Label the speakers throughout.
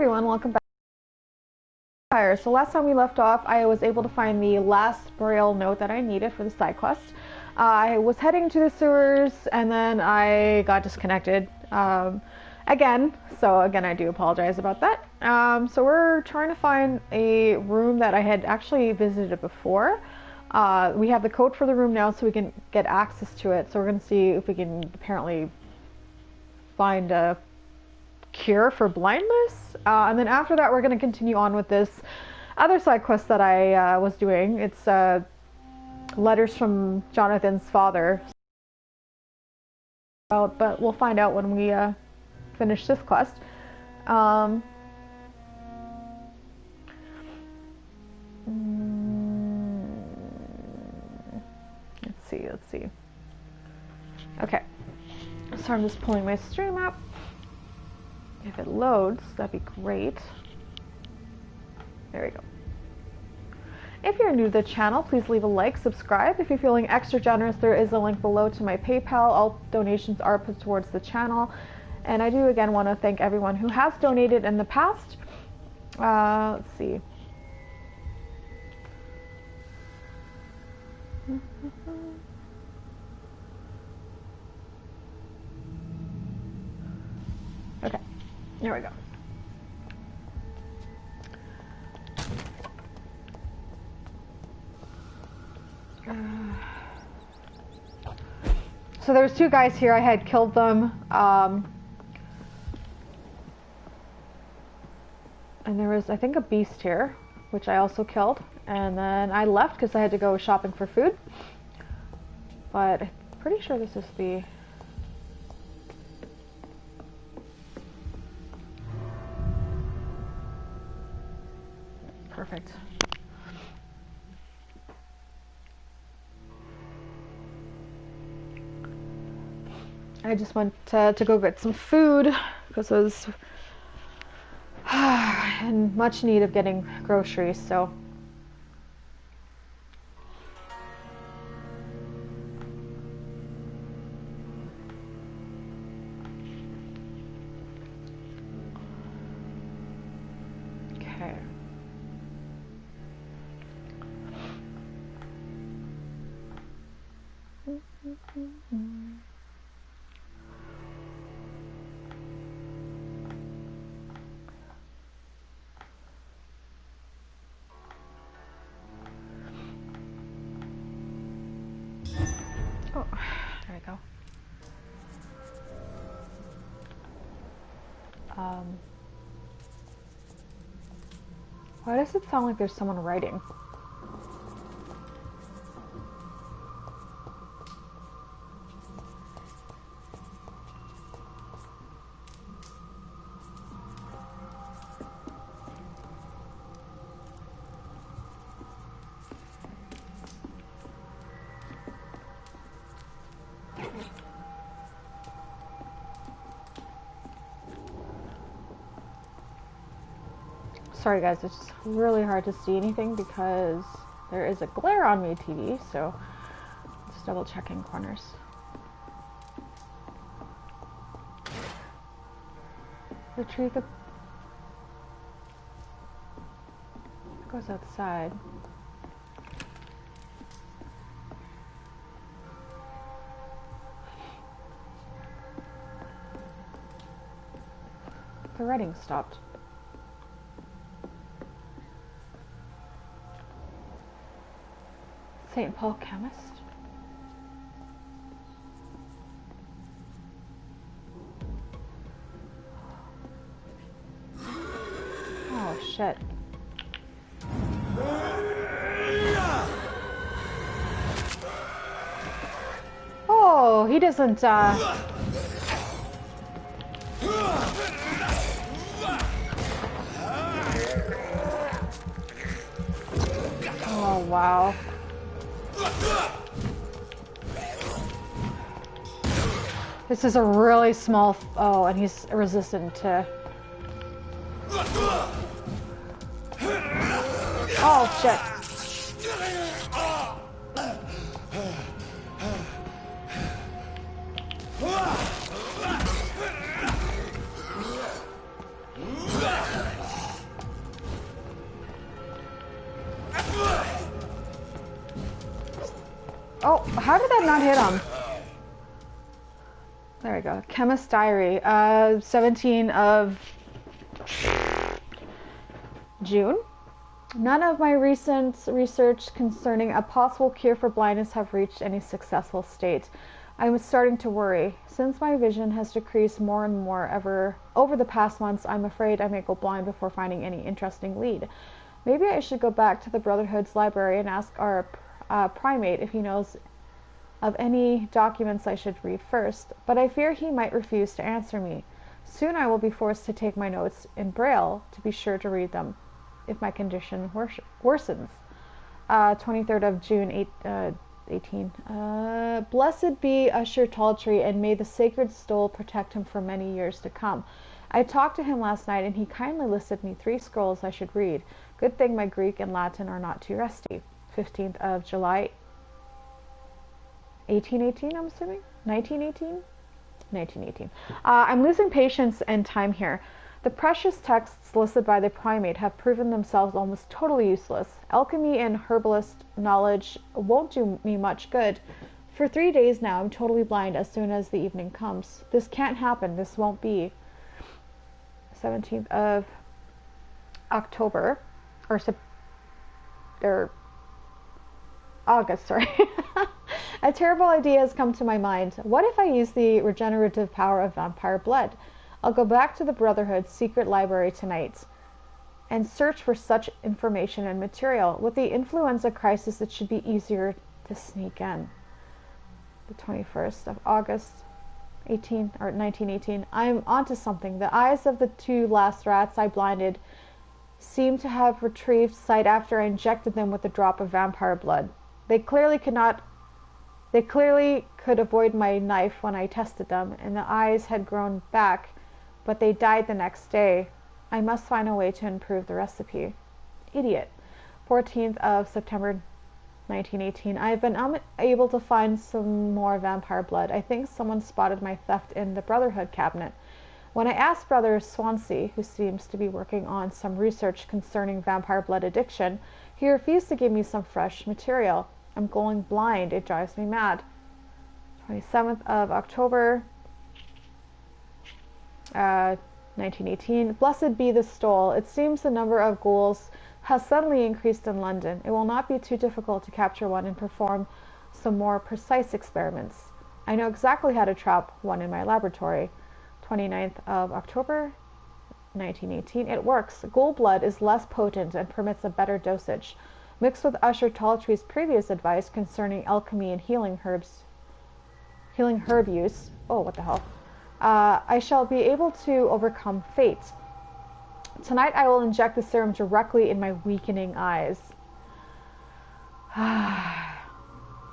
Speaker 1: everyone, welcome back. So last time we left off, I was able to find the last Braille note that I needed for the side quest. I was heading to the sewers and then I got disconnected again. So again, I do apologize about that. So we're trying to find a room that I had actually visited before. We have the code for the room now so we can get access to it. So we're going to see if we can apparently find a cure for blindness, and then after that we're going to continue on with this other side quest that I was doing. It's letters from Jonathan's father, but we'll find out when we finish this quest. Let's see. Okay, so I'm just pulling my stream up. If it loads, that'd be great. There we go. If you're new to the channel, please leave a like, subscribe. If you're feeling extra generous, there is a link below to my PayPal. All donations are put towards the channel. And I do again want to thank everyone who has donated in the past. Let's see. Okay. Here we go. So there's two guys here. I had killed them. And there was, I think, a beast here, which I also killed. And then I left because I had to go shopping for food. But I'm pretty sure this is the... Perfect. I just went to go get some food because I was in much need of getting groceries, so. Okay. Oh, there we go. Why does it sound like there's someone writing? Sorry guys, it's just really hard to see anything because there is a glare on my TV, so just double checking corners. The tree that goes outside. The writing stopped. St. Paul Chemist. Oh shit. Oh, he doesn't Oh wow. This is a really small... Oh, and he's resistant to... Oh, shit. Oh, how did that not hit him? There we go. Chemist Diary. 17 of June. None of my recent research concerning a possible cure for blindness have reached any successful state. I was starting to worry. Since my vision has decreased more and more over the past months, I'm afraid I may go blind before finding any interesting lead. Maybe I should go back to the Brotherhood's library and ask our primate if he knows of any documents I should read first, but I fear he might refuse to answer me. Soon I will be forced to take my notes in Braille to be sure to read them if my condition worsens. 23rd of June, 18. Blessed be Usher Talltree, and may the sacred stole protect him for many years to come. I talked to him last night, and he kindly listed me 3 scrolls I should read. Good thing my Greek and Latin are not too rusty. 15th of July, 1818, I'm assuming? 1918? 1918. I'm losing patience and time here. The precious texts listed by the primate have proven themselves almost totally useless. Alchemy and herbalist knowledge won't do me much good. For 3 days now, I'm totally blind as soon as the evening comes. This can't happen. This won't be. 17th of October, or August, sorry. A terrible idea has come to my mind. What if I use the regenerative power of vampire blood? I'll go back to the Brotherhood's secret library tonight and search for such information and material. With the influenza crisis, it should be easier to sneak in. The 21st of August, 1918. I'm onto something. The eyes of the 2 last rats I blinded seem to have retrieved sight after I injected them with a drop of vampire blood. They clearly could avoid my knife when I tested them, and the eyes had grown back, but they died the next day. I must find a way to improve the recipe. Idiot. 14th of September, 1918. I have been unable to find some more vampire blood. I think someone spotted my theft in the Brotherhood cabinet. When I asked Brother Swansea, who seems to be working on some research concerning vampire blood addiction, he refused to give me some fresh material. I'm going blind. It drives me mad. 27th of October, 1918. Blessed be the stole. It seems the number of ghouls has suddenly increased in London. It will not be too difficult to capture one and perform some more precise experiments. I know exactly how to trap one in my laboratory. 29th of October, 1918. It works. Ghoul blood is less potent and permits a better dosage. Mixed with Usher Talltree's previous advice concerning alchemy and healing herb use. Oh, what the hell. I shall be able to overcome fate. Tonight I will inject the serum directly in my weakening eyes.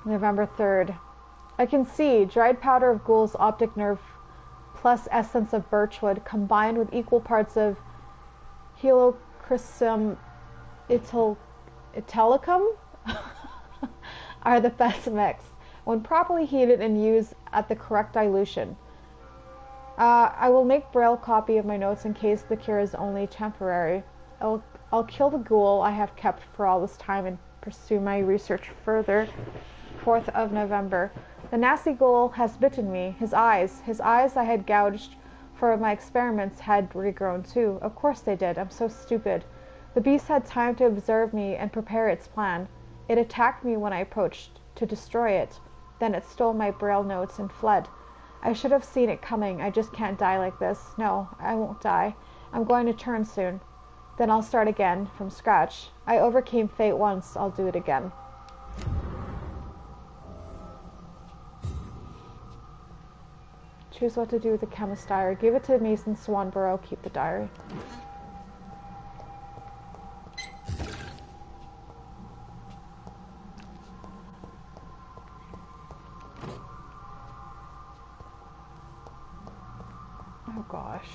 Speaker 1: November 3rd. I can see dried powder of ghoul's optic nerve plus essence of birchwood combined with equal parts of Helichrysum Italicum are the best mix when properly heated and used at the correct dilution. I will make braille copy of my notes in case the cure is only temporary. I'll kill the ghoul I have kept for all this time and pursue my research further. 4th of November. The nasty ghoul has bitten me. His eyes I had gouged for my experiments had regrown too. Of course they did. I'm so stupid. The beast had time to observe me and prepare its plan. It attacked me when I approached to destroy it. Then it stole my braille notes and fled. I should have seen it coming. I just can't die like this. No, I won't die. I'm going to turn soon. Then I'll start again, from scratch. I overcame fate once. I'll do it again. Choose what to do with the chemist diary. Give it to Mason Swanborough. Keep the diary. Oh gosh.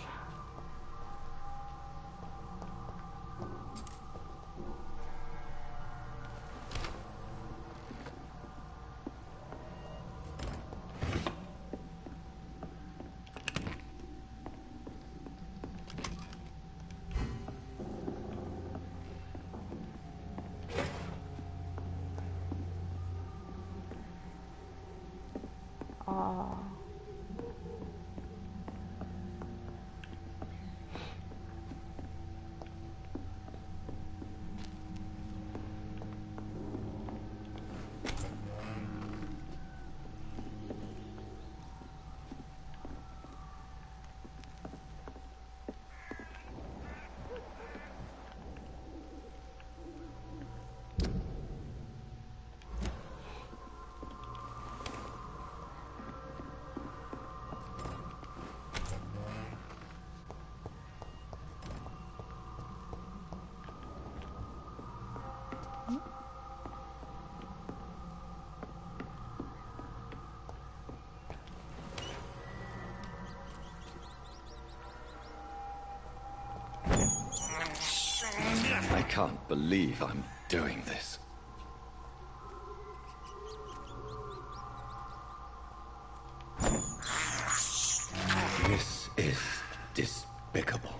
Speaker 1: Oh.
Speaker 2: I can't believe I'm doing this. This is despicable.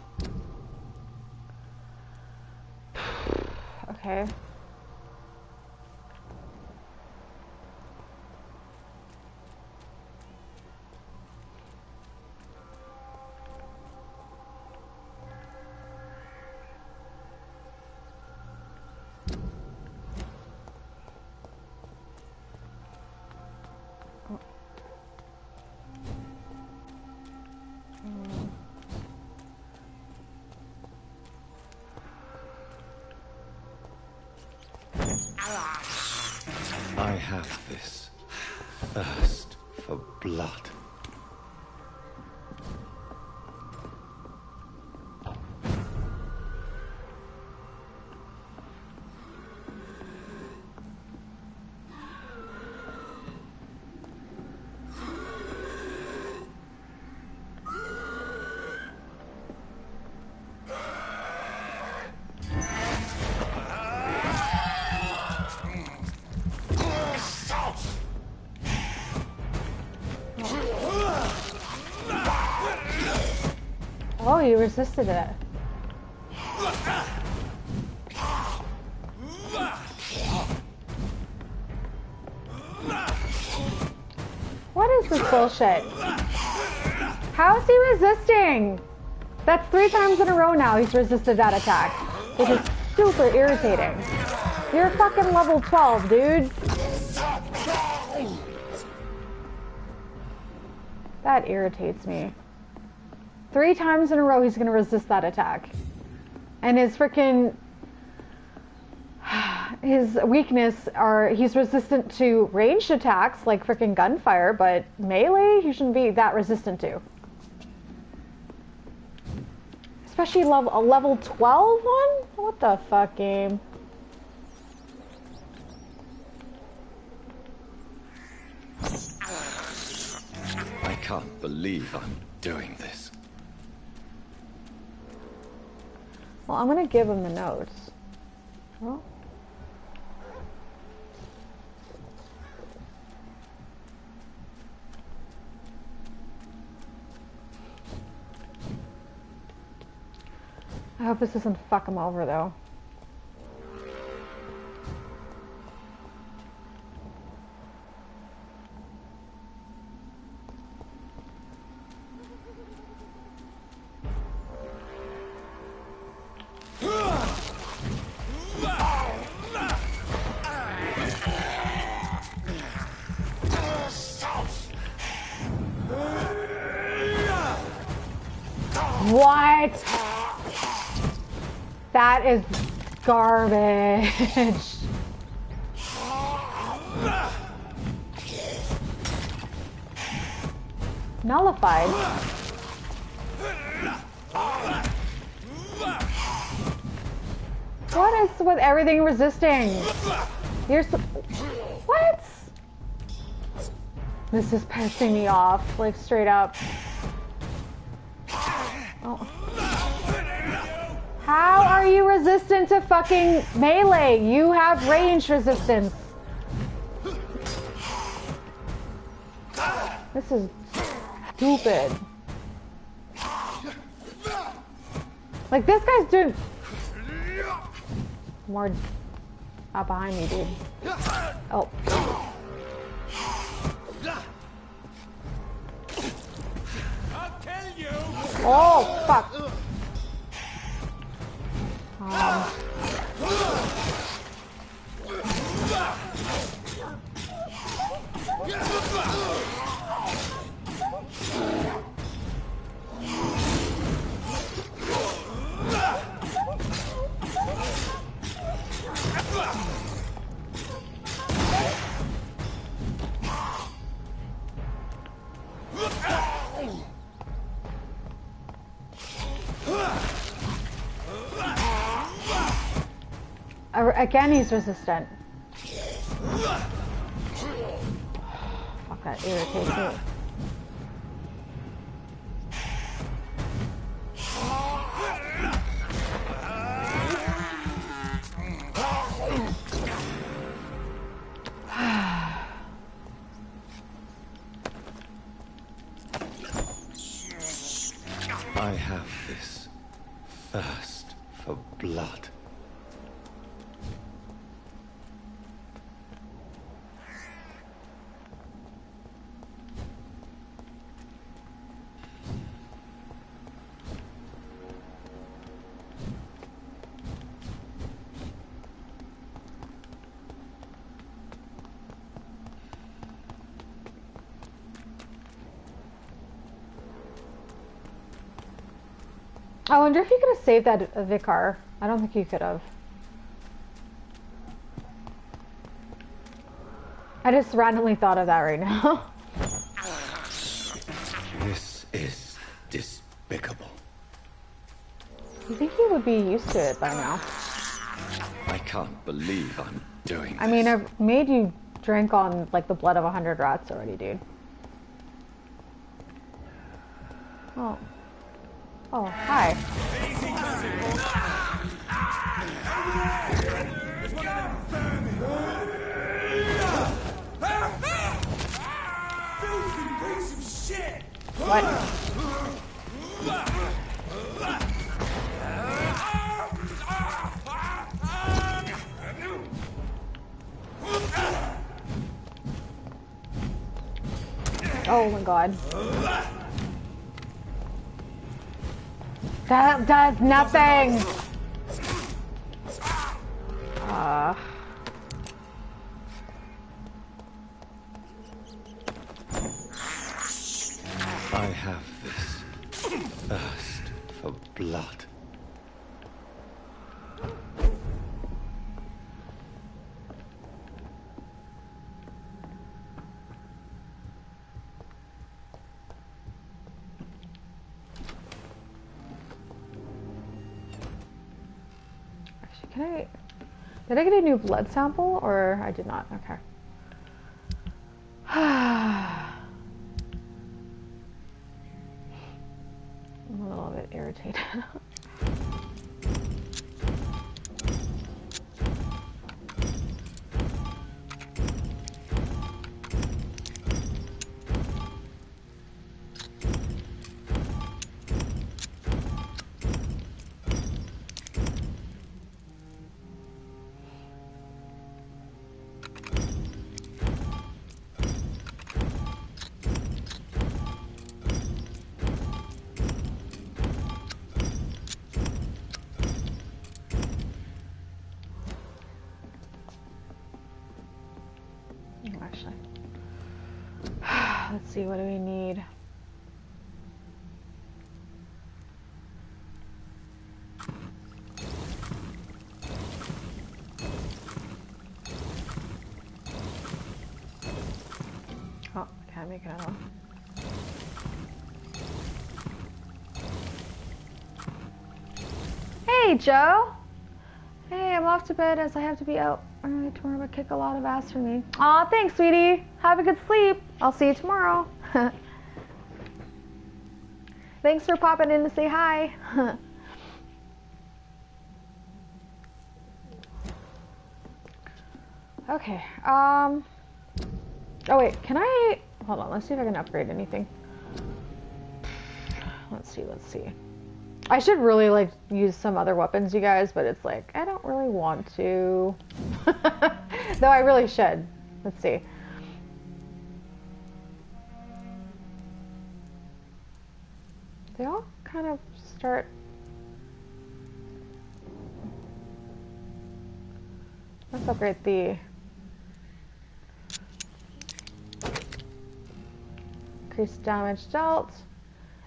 Speaker 1: Okay.
Speaker 2: I have this thirst for blood.
Speaker 1: Oh, you resisted it. What is this bullshit? How is he resisting? That's 3 times in a row now he's resisted that attack, which is super irritating. You're fucking level 12, dude. That irritates me. 3 times in a row he's gonna resist that attack. And his freaking... his weakness are... he's resistant to ranged attacks, like freaking gunfire, but melee he shouldn't be that resistant to. Especially a level 12 one? What the fuck, game?
Speaker 2: I can't believe I'm doing this.
Speaker 1: Well, I'm gonna give him the notes. Well. I hope this doesn't fuck him over, though. What? That is garbage. Nullified. What is with everything resisting? You're so... What? This is pissing me off, like straight up. Oh. How are you resistant to fucking melee? You have range resistance. This is stupid. Like, this guy's doing more out behind me, dude. Oh. Oh, fuck. Again, he's resistant. Fuck, that irritates me.
Speaker 2: I have this thirst for blood.
Speaker 1: I wonder if you could have saved that Vicar. I don't think you could have. I just randomly thought of that right now.
Speaker 2: This is despicable.
Speaker 1: You think he would be used to it by now?
Speaker 2: I can't believe I'm doing this.
Speaker 1: I mean, I've made you drink on like the blood of 100 rats already, dude. Oh. Oh, hi. What? Oh my god. That does nothing!
Speaker 2: I have this thirst for blood.
Speaker 1: Did I get a new blood sample, or I did not? Okay. I'm a little bit irritated. Actually, let's see, what do we need? Oh, I can't make another one. Hey, Joe! Hey, I'm off to bed as I have to be out early tomorrow, but kick a lot of ass for me. Aw, thanks, sweetie. Have a good sleep. I'll see you tomorrow. Thanks for popping in to say hi. Okay, oh wait, can I, hold on, let's see if I can upgrade anything. Let's see. I should really like use some other weapons, you guys, but it's like, I don't really want to. Though I really should. Let's see. They all kind of start... Let's upgrade the... Increase damage dealt.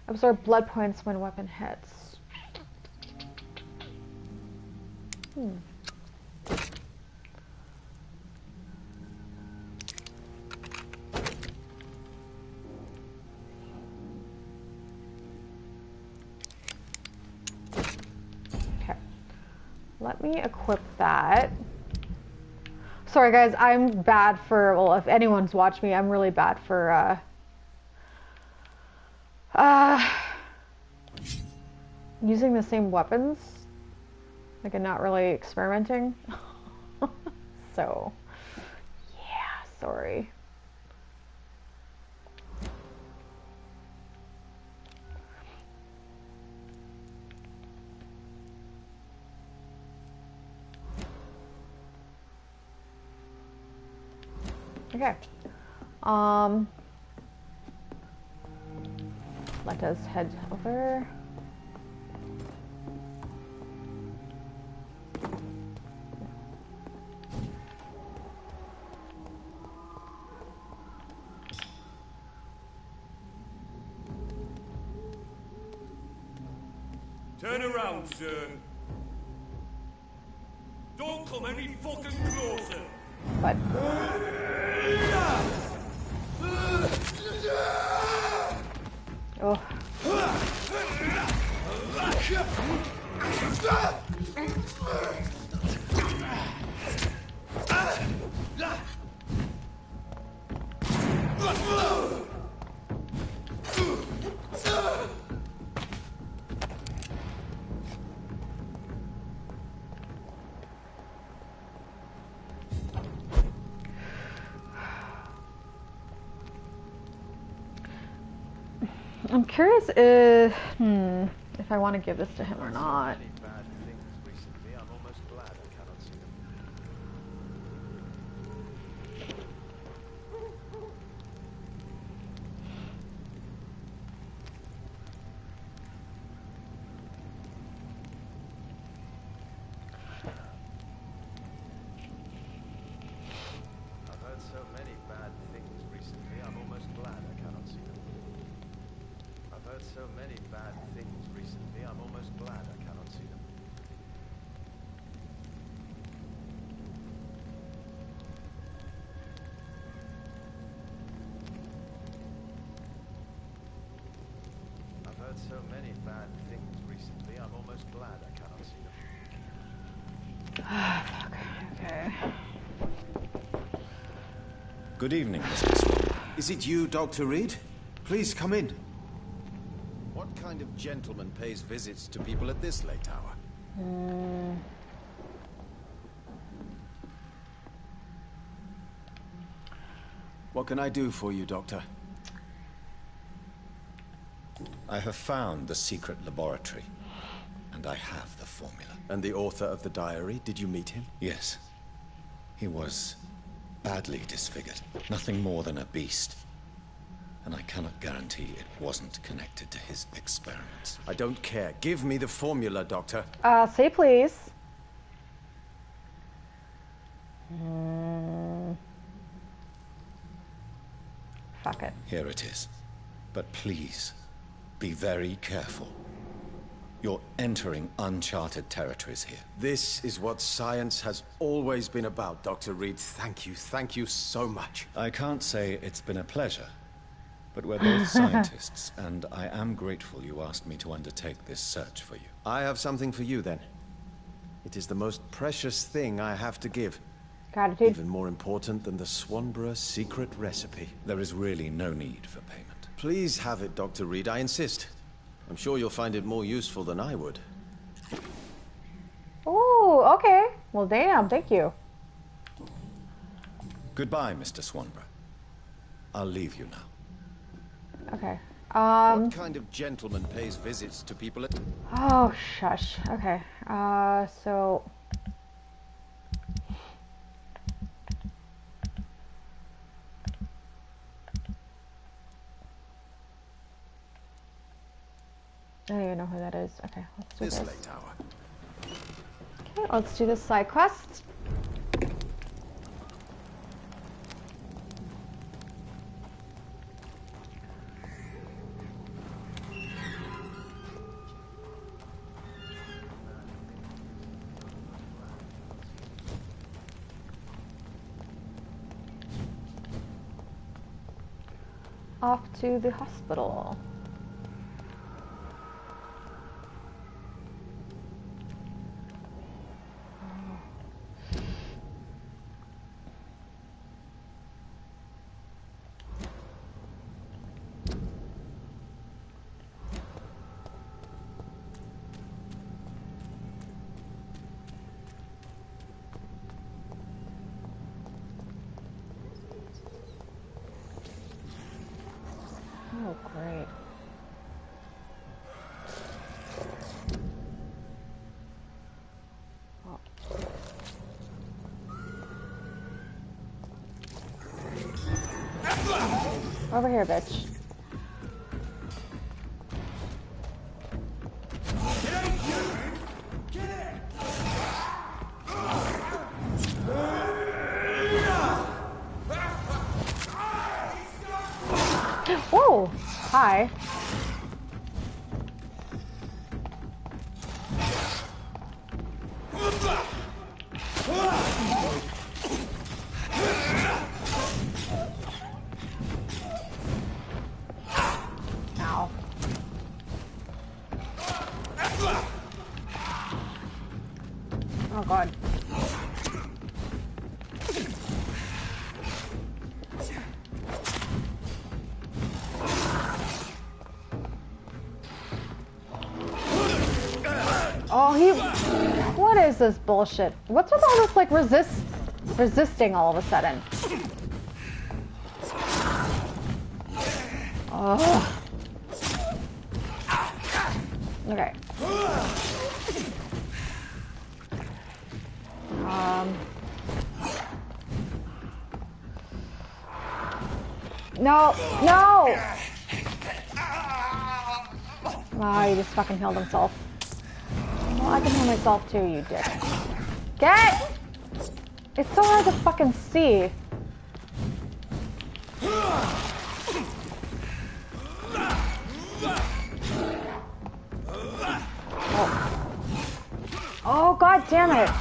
Speaker 1: Absorb blood points when weapon hits. Okay. Let me equip that. Sorry guys, I'm bad for, well, if anyone's watched me, I'm really bad for, using the same weapons, like I'm not really experimenting. So, yeah, sorry. Okay. Let us head over.
Speaker 3: Turn around, sir. Don't come any fucking closer.
Speaker 1: But oh. I'm curious if I want to give this to him or not.
Speaker 4: So many bad things recently, I'm almost glad I cannot see them.
Speaker 1: Okay.
Speaker 5: Good evening, Mr. Swan.
Speaker 6: Is it you, Dr. Reed? Please come in.
Speaker 5: What kind of gentleman pays visits to people at this late hour?
Speaker 6: What can I do for you, Doctor?
Speaker 5: I have found the secret laboratory, and I have the formula.
Speaker 6: And the author of the diary, did you meet him?
Speaker 5: Yes. He was badly disfigured. Nothing more than a beast. And I cannot guarantee it wasn't connected to his experiments.
Speaker 6: I don't care. Give me the formula, Doctor.
Speaker 1: Say please. Fuck it.
Speaker 5: Here it is. But please, be very careful. You're entering uncharted territories here.
Speaker 6: This is what science has always been about, Dr. Reed. Thank you so much.
Speaker 5: I can't say it's been a pleasure, but we're both scientists, and I am grateful you asked me to undertake this search for you.
Speaker 6: I have something for you, then. It is the most precious thing I have to give.
Speaker 1: Gratitude.
Speaker 6: Even more important than the Swanborough secret recipe.
Speaker 5: There is really no need for payment.
Speaker 6: Please have it, Dr. Reed. I insist. I'm sure you'll find it more useful than I would.
Speaker 1: Ooh, okay. Well, damn, thank you.
Speaker 5: Goodbye, Mr. Swanborough. I'll leave you now.
Speaker 1: Okay.
Speaker 5: What kind of gentleman pays visits to people at...
Speaker 1: Oh, shush. Okay. So... I don't even know who that is. Okay, let's do
Speaker 6: This
Speaker 1: this.
Speaker 6: late hour.
Speaker 1: Okay, let's do this side quest. Off to the hospital. Oh, great. Oh. Over here, bitch. Whoa! Hi. Ow. Oh god. Oh, what is this bullshit? What's with all this, like, resisting all of a sudden? Oh. Okay. No! No! Oh, he just fucking healed himself. Well, I can heal myself too, you dick. Get! It's so hard to fucking see. Oh, oh god damn it.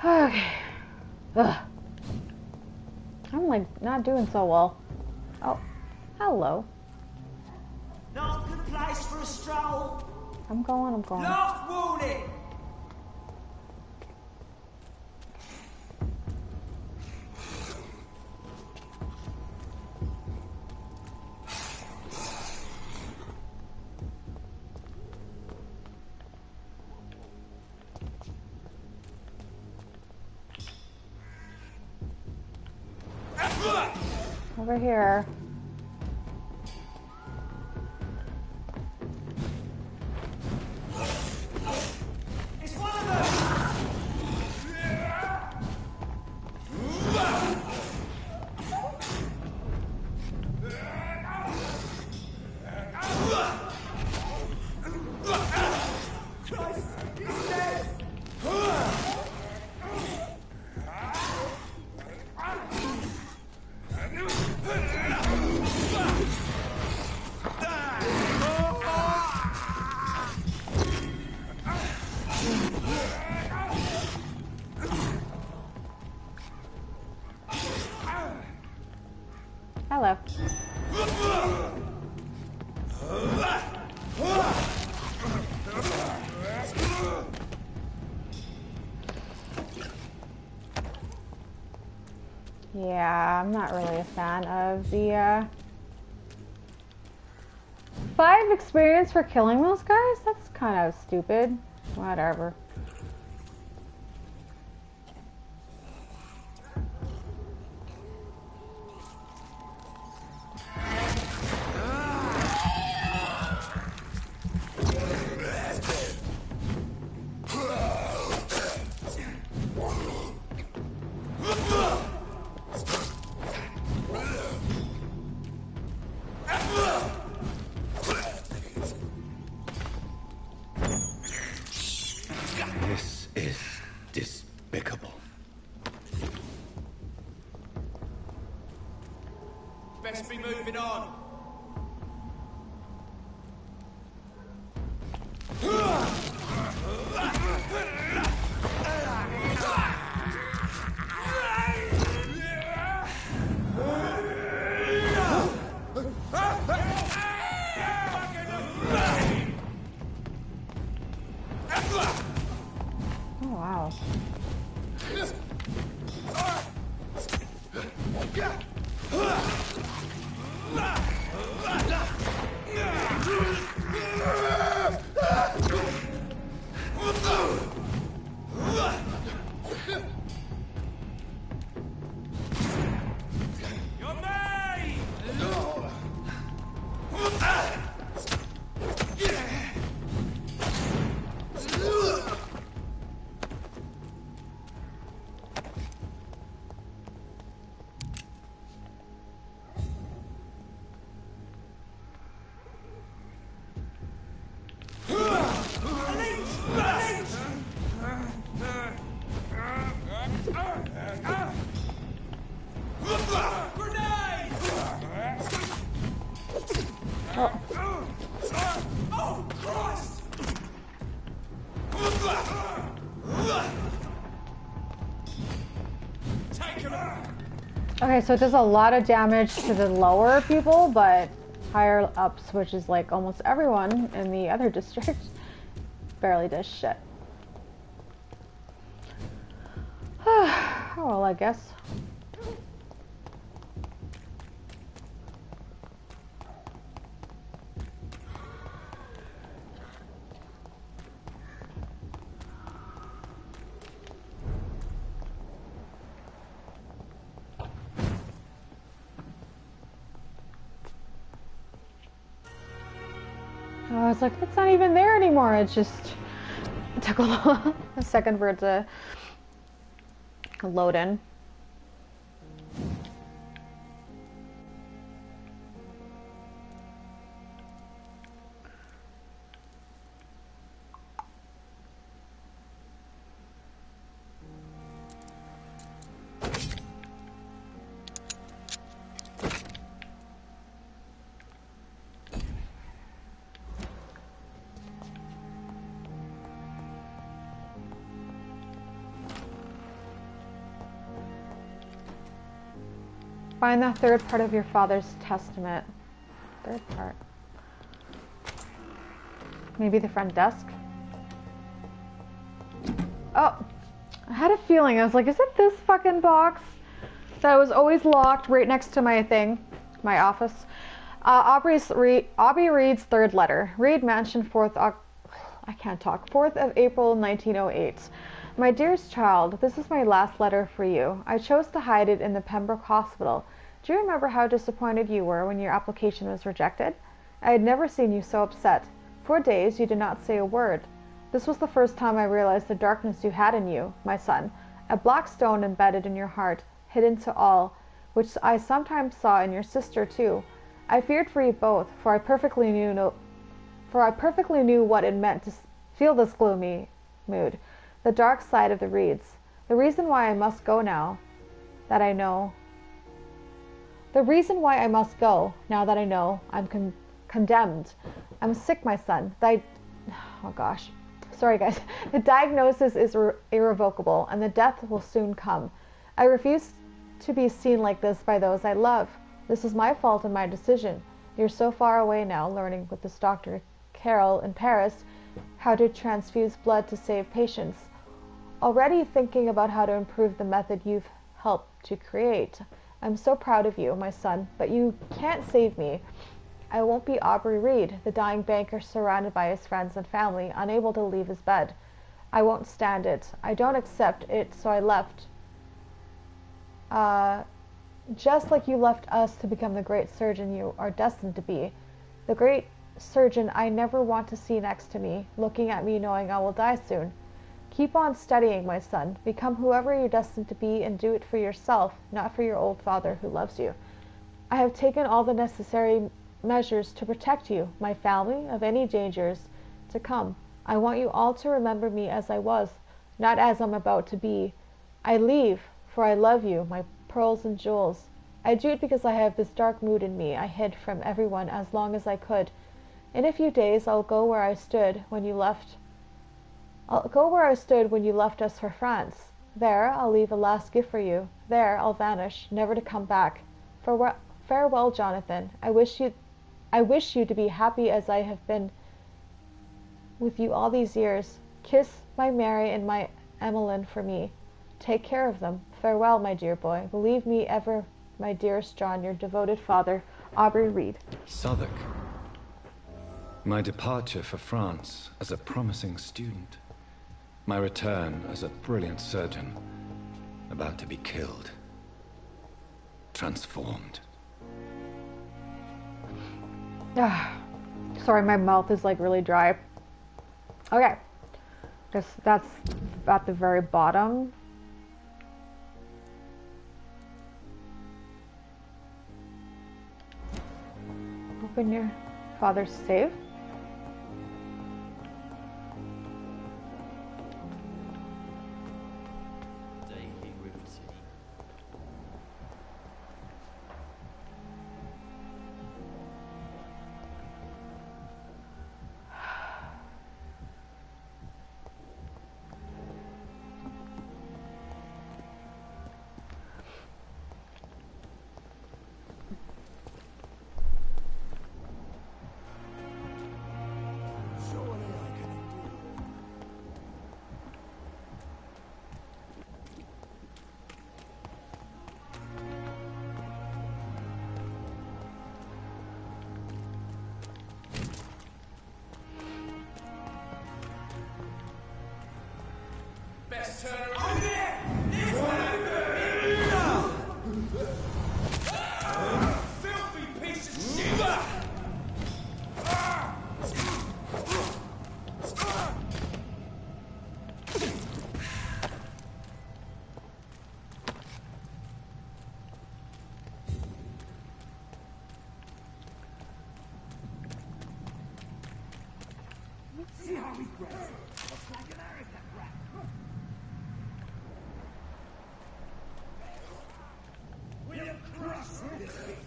Speaker 1: Okay. Ugh. I'm like not doing so well. Oh, hello.
Speaker 7: Not a good place for a stroll.
Speaker 1: I'm going.
Speaker 7: Last warning.
Speaker 1: Over here.
Speaker 7: It's one of them.
Speaker 1: Hello. Yeah, I'm not really a fan of the 5 experience for killing those guys? That's kind of stupid. Whatever.
Speaker 5: This is despicable.
Speaker 3: Best be moving on.
Speaker 1: Oh, wow.
Speaker 3: You're me! Oh, Christ! Take him out!
Speaker 1: Okay, so it does a lot of damage to the lower people, but higher ups, which is like almost everyone in the other district, barely does shit. Oh, well, I guess. I was like, it's not even there anymore. It just took a second for it to load in. Find the third part of your father's testament. Third part. Maybe the front desk? Oh, I had a feeling. I was like, is it this fucking box that was always locked right next to my thing, my office? Aubrey Reed's third letter. Reed Mansion, 4th of April, 1908. My dearest child, this is my last letter for you. I chose to hide it in the Pembroke Hospital. Do you remember how disappointed you were when your application was rejected? I had never seen you so upset. For days you did not say a word. This was the first time I realized the darkness you had in you, my son, a black stone embedded in your heart, hidden to all, which I sometimes saw in your sister too. I feared for you both, for I perfectly knew what it meant to feel this gloomy mood, the dark side of the Reeds. The reason why I must go now that I know I'm condemned. I'm sick, my son. Oh gosh. Sorry guys. The diagnosis is irrevocable and the death will soon come. I refuse to be seen like this by those I love. This is my fault and my decision. You're so far away now, learning with this Dr. Carroll in Paris how to transfuse blood to save patients. Already thinking about how to improve the method you've helped to create. I'm so proud of you, my son, but you can't save me. I won't be Aubrey Reed, the dying banker surrounded by his friends and family, unable to leave his bed. I won't stand it. I don't accept it, so I left. Just like you left us to become the great surgeon you are destined to be. The great surgeon I never want to see next to me, looking at me knowing I will die soon. Keep on studying, my son. Become whoever you're destined to be and do it for yourself, not for your old father who loves you. I have taken all the necessary measures to protect you, my family, of any dangers to come. I want you all to remember me as I was, not as I'm about to be. I leave, for I love you, my pearls and jewels. I do it because I have this dark mood in me I hid from everyone as long as I could. In a few days I'll go where I stood when you left. I'll go where I stood when you left us for France. There I'll leave a last gift for you. There I'll vanish, never to come back. Farewell, Jonathan. I wish you to be happy as I have been with you all these years. Kiss my Mary and my Emmeline for me. Take care of them. Farewell, my dear boy. Believe me ever, my dearest John, your devoted father, Aubrey Reed.
Speaker 5: Southwark. My departure for France as a promising student. My return as a brilliant surgeon. About to be killed. Transformed.
Speaker 1: Sorry, my mouth is like really dry. Okay. That's at the very bottom. Open your father's save.
Speaker 8: Daily routine.
Speaker 3: Best turn around. Filthy piece of shit!
Speaker 7: See how he grabs it. Looks like an arrogant rat. We'll crush this beast.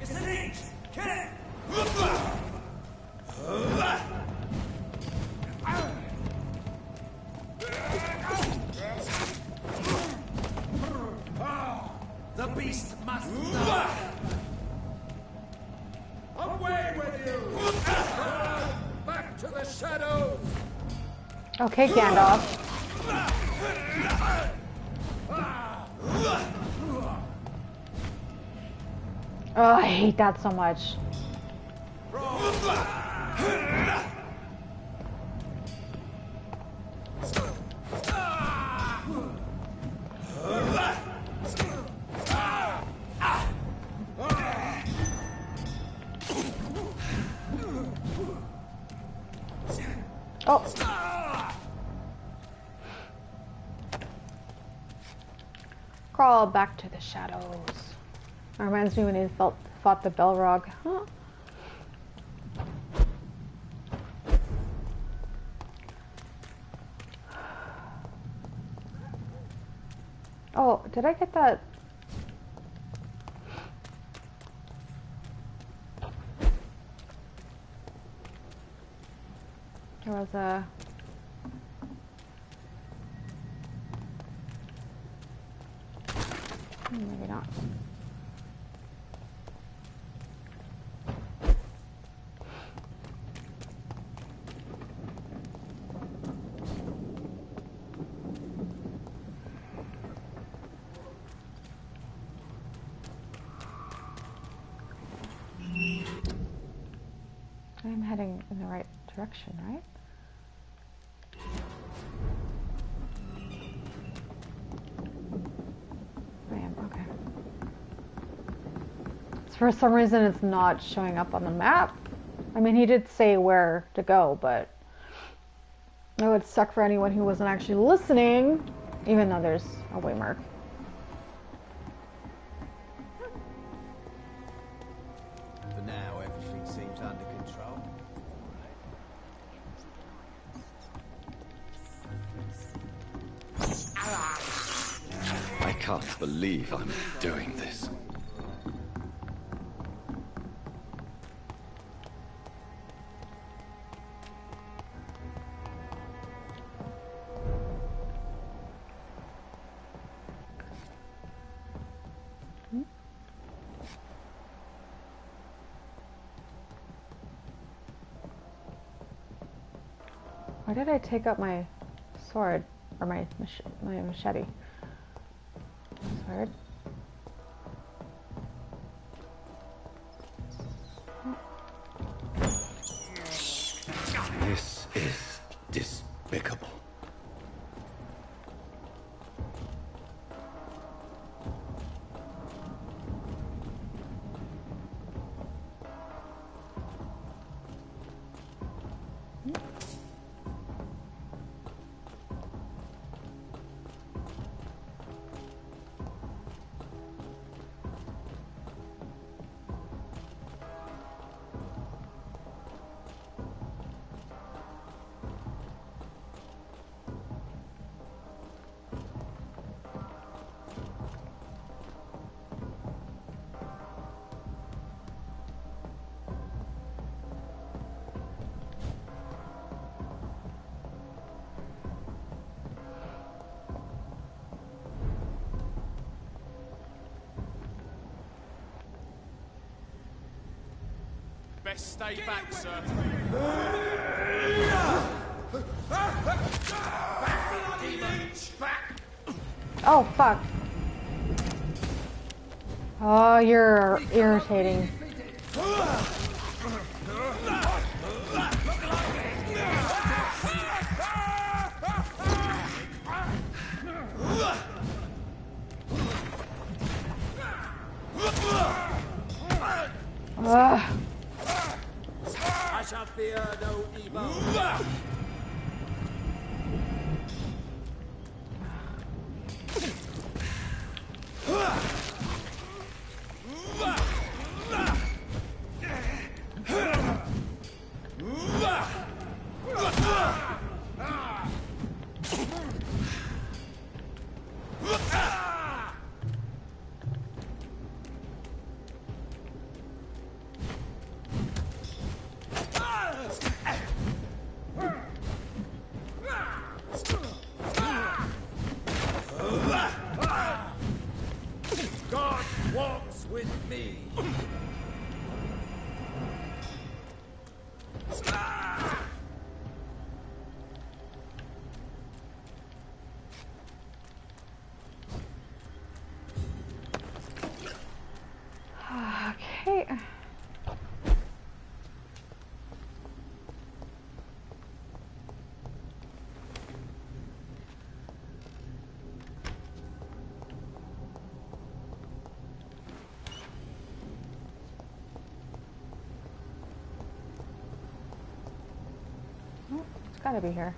Speaker 7: It's an inch! Get it! The beast must die! Away with you! Back to the shadows!
Speaker 1: Okay, Gandalf. Oh, I hate that so much. Oh. Crawl back to the shadows. That reminds me when he fought the Balrog. Huh? Oh, did I get that? There was a... Maybe not. direction, right? I am, okay. So for some reason it's not showing up on the map. I mean, he did say where to go, but it would suck for anyone who wasn't actually listening, even though there's a waymark.
Speaker 9: For now, everything seems under control.
Speaker 2: I can't believe I'm doing this.
Speaker 1: Why did I take up my sword? Or my machete? Sword?
Speaker 2: This is despicable.
Speaker 3: Best stay back, sir.
Speaker 1: Oh, fuck. Oh, you're irritating. Ugh.
Speaker 9: I shall fear no evil. God walks with me.
Speaker 1: Okay. Oh, it's gotta be here.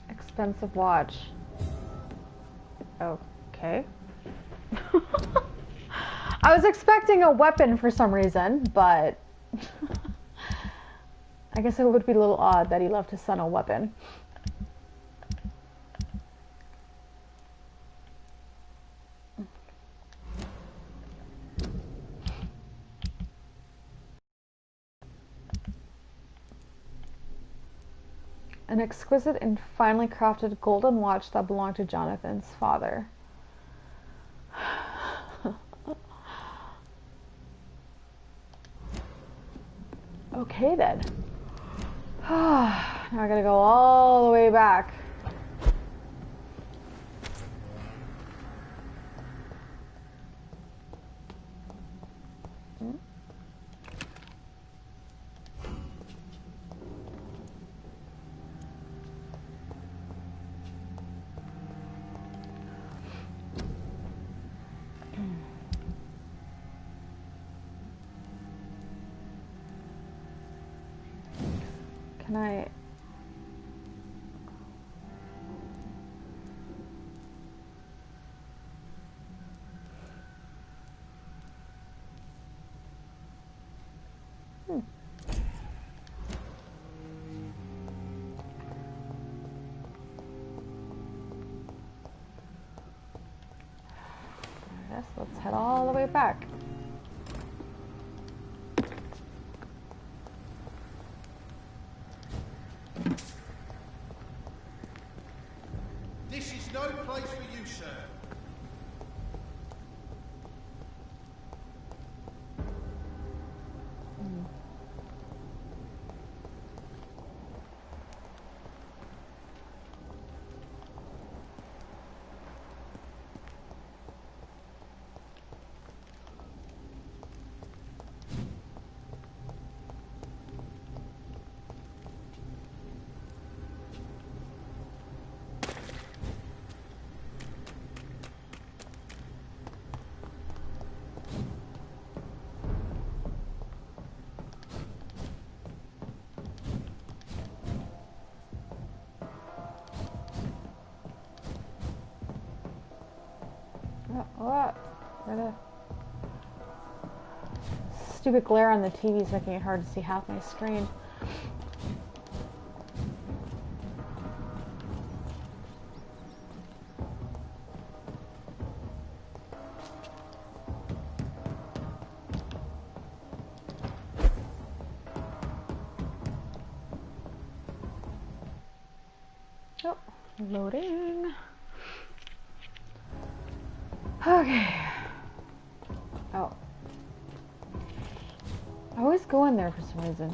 Speaker 1: Expensive watch. Okay. I was expecting a weapon for some reason, but I guess it would be a little odd that he left his son a weapon. An exquisite and finely crafted golden watch that belonged to Jonathan's father. Okay then. Now I gotta go all the way back. Can I... I guess let's head all the way back.
Speaker 7: This is no place for you, sir.
Speaker 1: What? The stupid glare on the TV is making it hard to see half my screen. Oh, loading. Okay. Oh. I always go in there for some reason.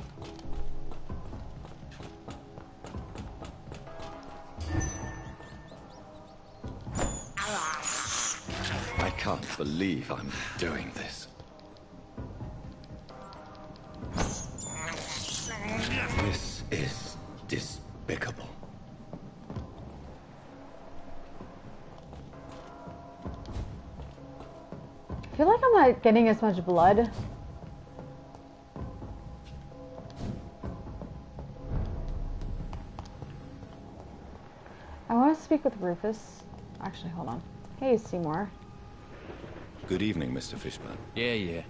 Speaker 2: I can't believe I'm doing this. This is despicable.
Speaker 1: I feel like I'm not getting as much blood. I want to speak with Rufus. Actually, hold on. Hey, Seymour.
Speaker 5: Good evening, Mr. Fishburne.
Speaker 8: Yeah.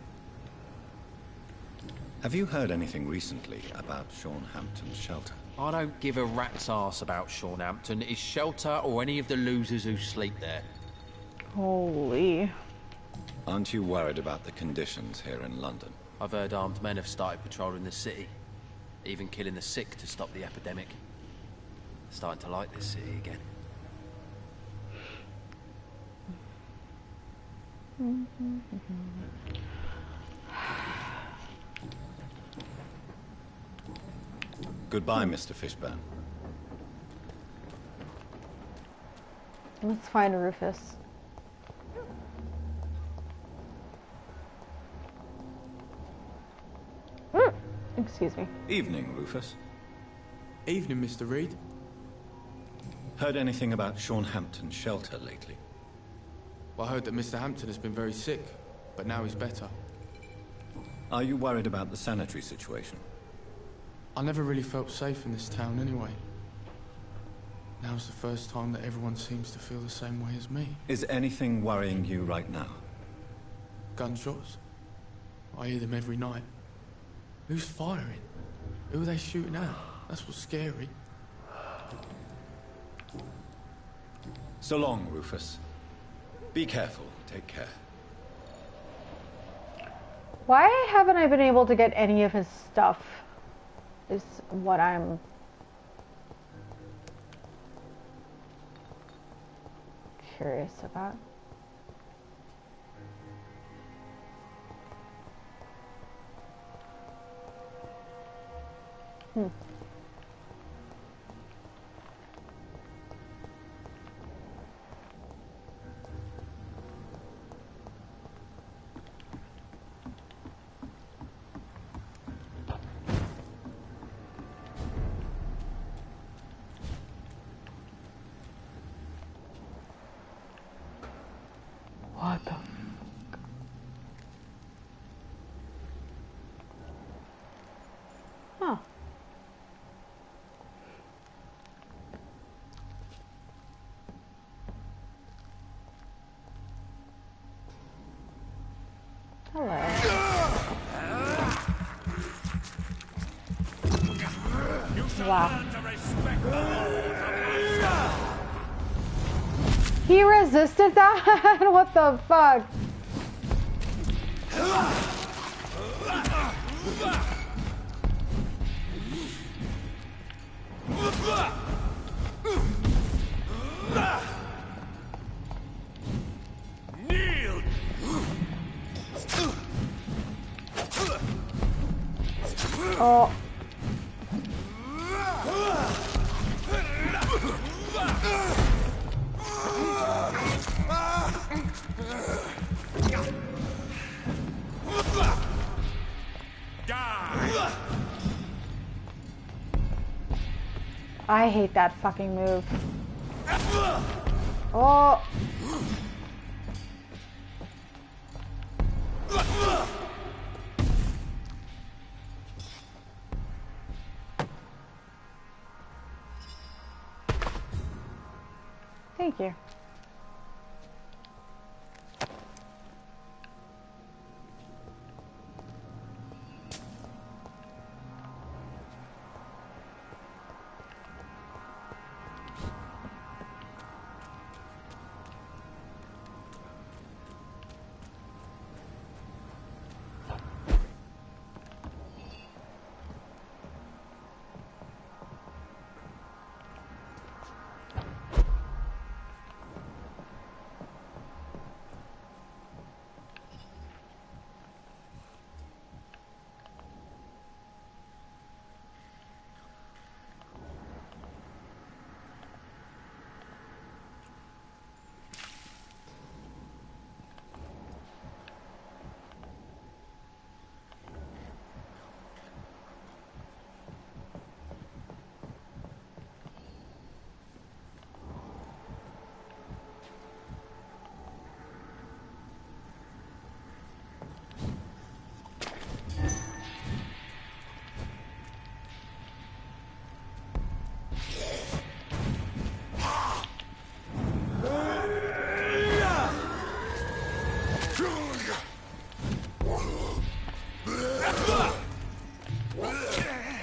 Speaker 5: Have you heard anything recently about Sean Hampton's shelter?
Speaker 8: I don't give a rat's arse about Sean Hampton, his shelter, or any of the losers who sleep there.
Speaker 1: Holy.
Speaker 5: Aren't you worried about the conditions here in London?
Speaker 8: I've heard armed men have started patrolling the city, even killing the sick to stop the epidemic. Starting to like this city again.
Speaker 5: Goodbye, Mr. Fishburne.
Speaker 1: Let's find Rufus. Excuse me.
Speaker 5: Evening, Rufus.
Speaker 10: Evening, Mr. Reed.
Speaker 5: Heard anything about Sean Hampton's shelter lately?
Speaker 10: Well, I heard that Mr. Hampton has been very sick, but now he's better.
Speaker 5: Are you worried about the sanitary situation?
Speaker 10: I never really felt safe in this town anyway. Now's the first time that everyone seems to feel the same way as me.
Speaker 5: Is anything worrying you right now?
Speaker 10: Gunshots. I hear them every night. Who's firing? Who are they shooting at? That's what's scary.
Speaker 5: So long, Rufus. Be careful. Take care.
Speaker 1: Why haven't I been able to get any of his stuff? Is what I'm curious about. What the? Huh. Hello. Wow. He resisted that? What the fuck?
Speaker 7: Kneel!
Speaker 1: Oh. I hate that fucking move. Oh. Thank you.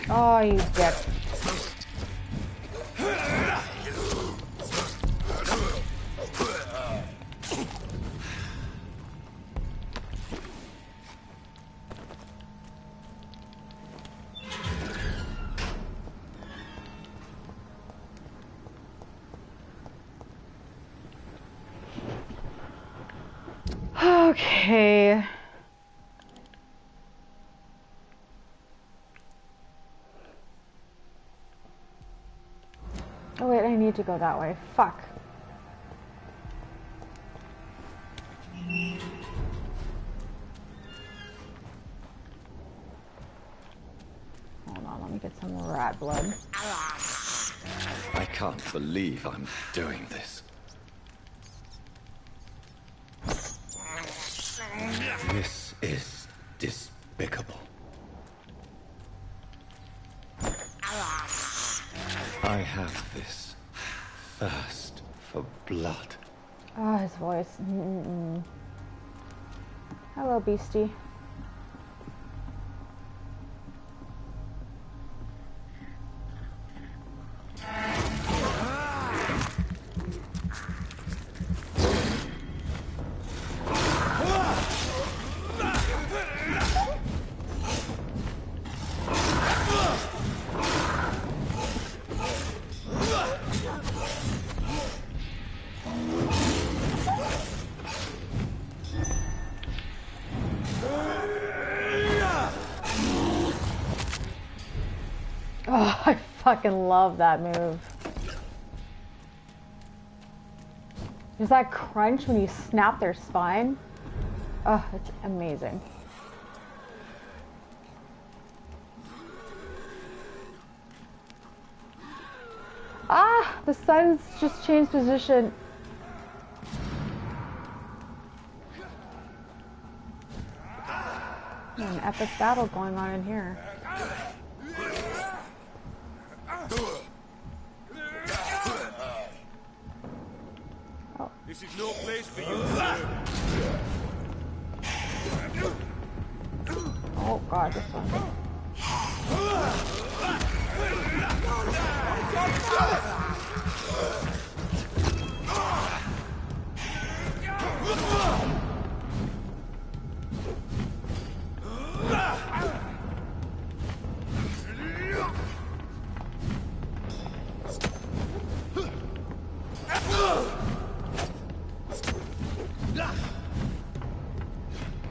Speaker 1: Oh, you dick. Okay. Oh wait, I need to go that way. Fuck. Hold on, let me get some rat blood.
Speaker 2: I can't believe I'm doing this. This is despicable. I have this thirst for blood.
Speaker 1: Ah, his voice. Hello, beastie. Oh, I fucking love that move. There's that crunch when you snap their spine. Oh, it's amazing. Ah, the sun's just changed position. An epic battle going on in here. Oh.
Speaker 3: This is no place for you.
Speaker 1: Oh god, this one.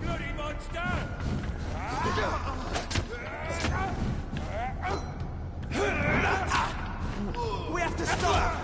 Speaker 3: Bloody monster!
Speaker 9: We have to stop!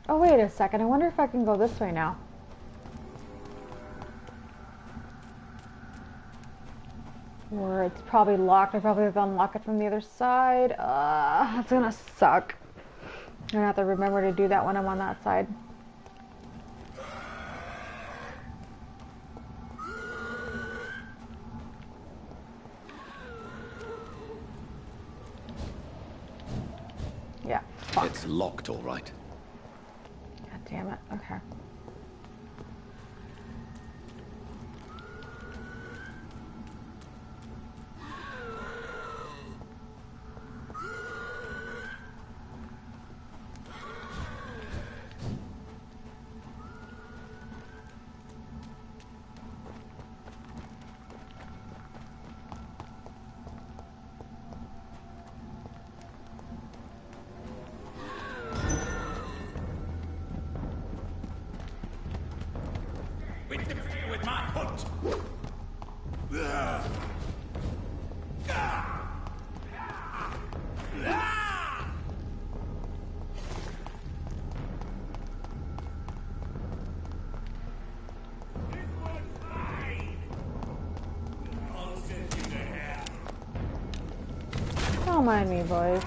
Speaker 1: Oh, wait a second. I wonder if I can go this way now. Or it's probably locked. I probably have to unlock it from the other side. That's gonna suck. I'm gonna have to remember to do that when I'm on that side. Yeah, fuck.
Speaker 2: It's locked, all right.
Speaker 1: God damn it. Okay.
Speaker 3: Interfere with my hunt!
Speaker 1: Don't mind me, boys.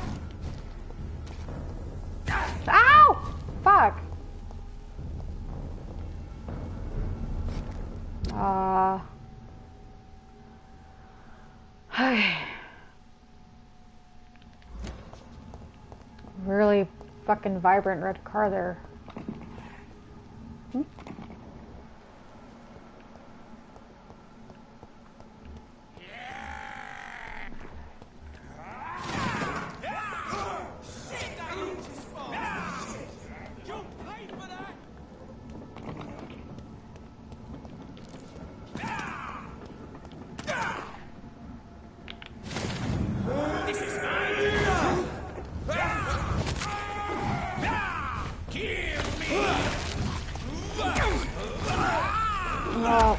Speaker 1: Ow! Fuck! Really fucking vibrant red car there. Oh.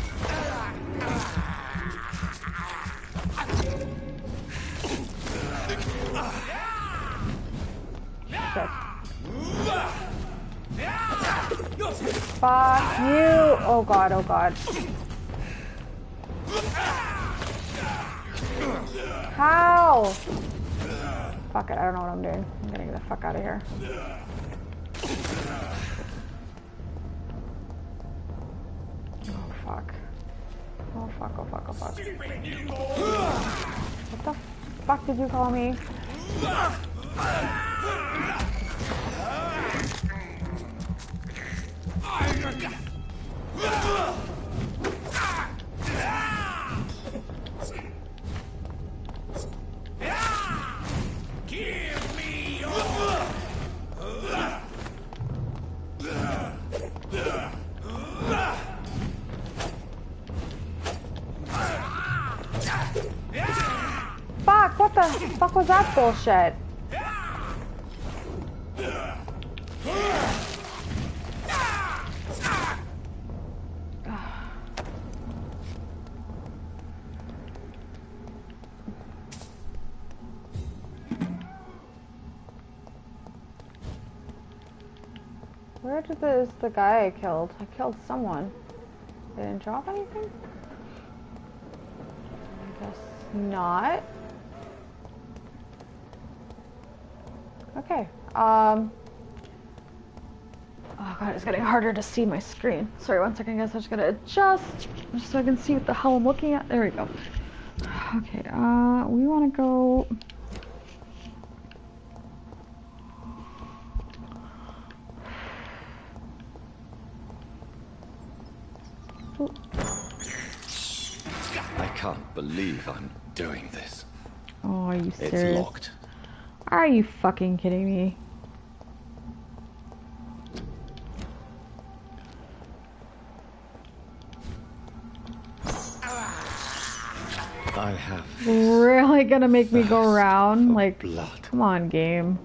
Speaker 1: Shit. Fuck you! Oh god, oh god. How? Fuck it, I don't know what I'm doing. I'm gonna get the fuck out of here. Oh fuck. Oh fuck, oh fuck, oh fuck. What the fuck did you call me? What the fuck was that bullshit? Where is the guy I killed? I killed someone. They didn't drop anything? I guess not. Okay. Oh god, it's getting harder to see my screen. Sorry, one second, guys. I'm just gonna adjust just so I can see what the hell I'm looking at. There we go. Okay, we wanna go.
Speaker 2: I can't believe I'm doing this.
Speaker 1: Oh, are you serious?
Speaker 2: It's locked.
Speaker 1: Are you fucking kidding me?
Speaker 2: I have
Speaker 1: Really gonna make me go around? Like,
Speaker 2: blood.
Speaker 1: come on, game.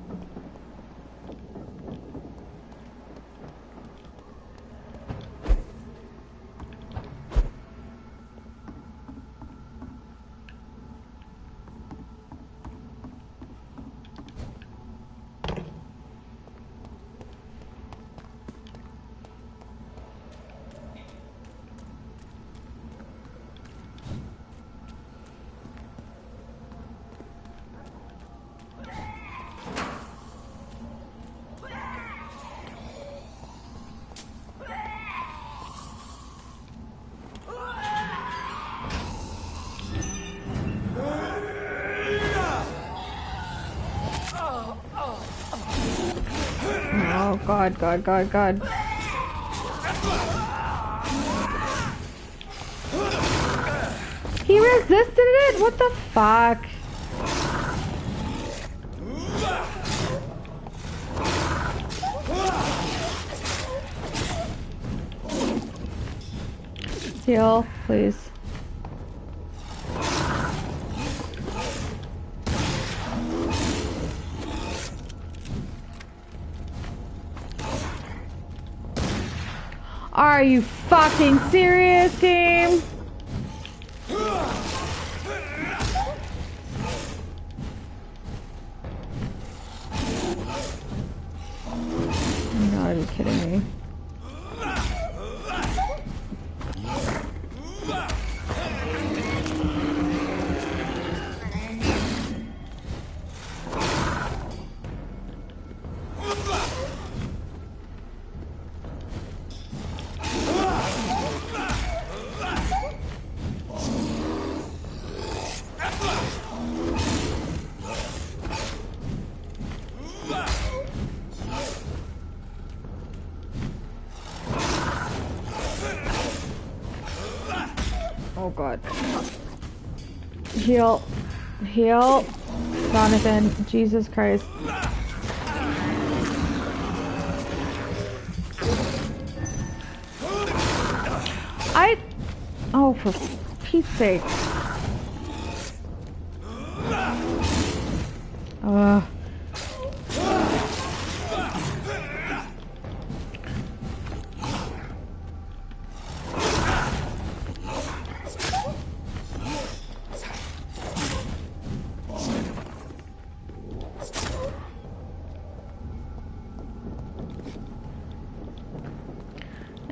Speaker 1: Oh god, god, god, god. He resisted it? What the fuck? Heal, please. Are you fucking serious, game? You gotta be kidding me. Oh god. Heal. Heal. Jonathan. Jesus Christ. Oh, for Pete's sake.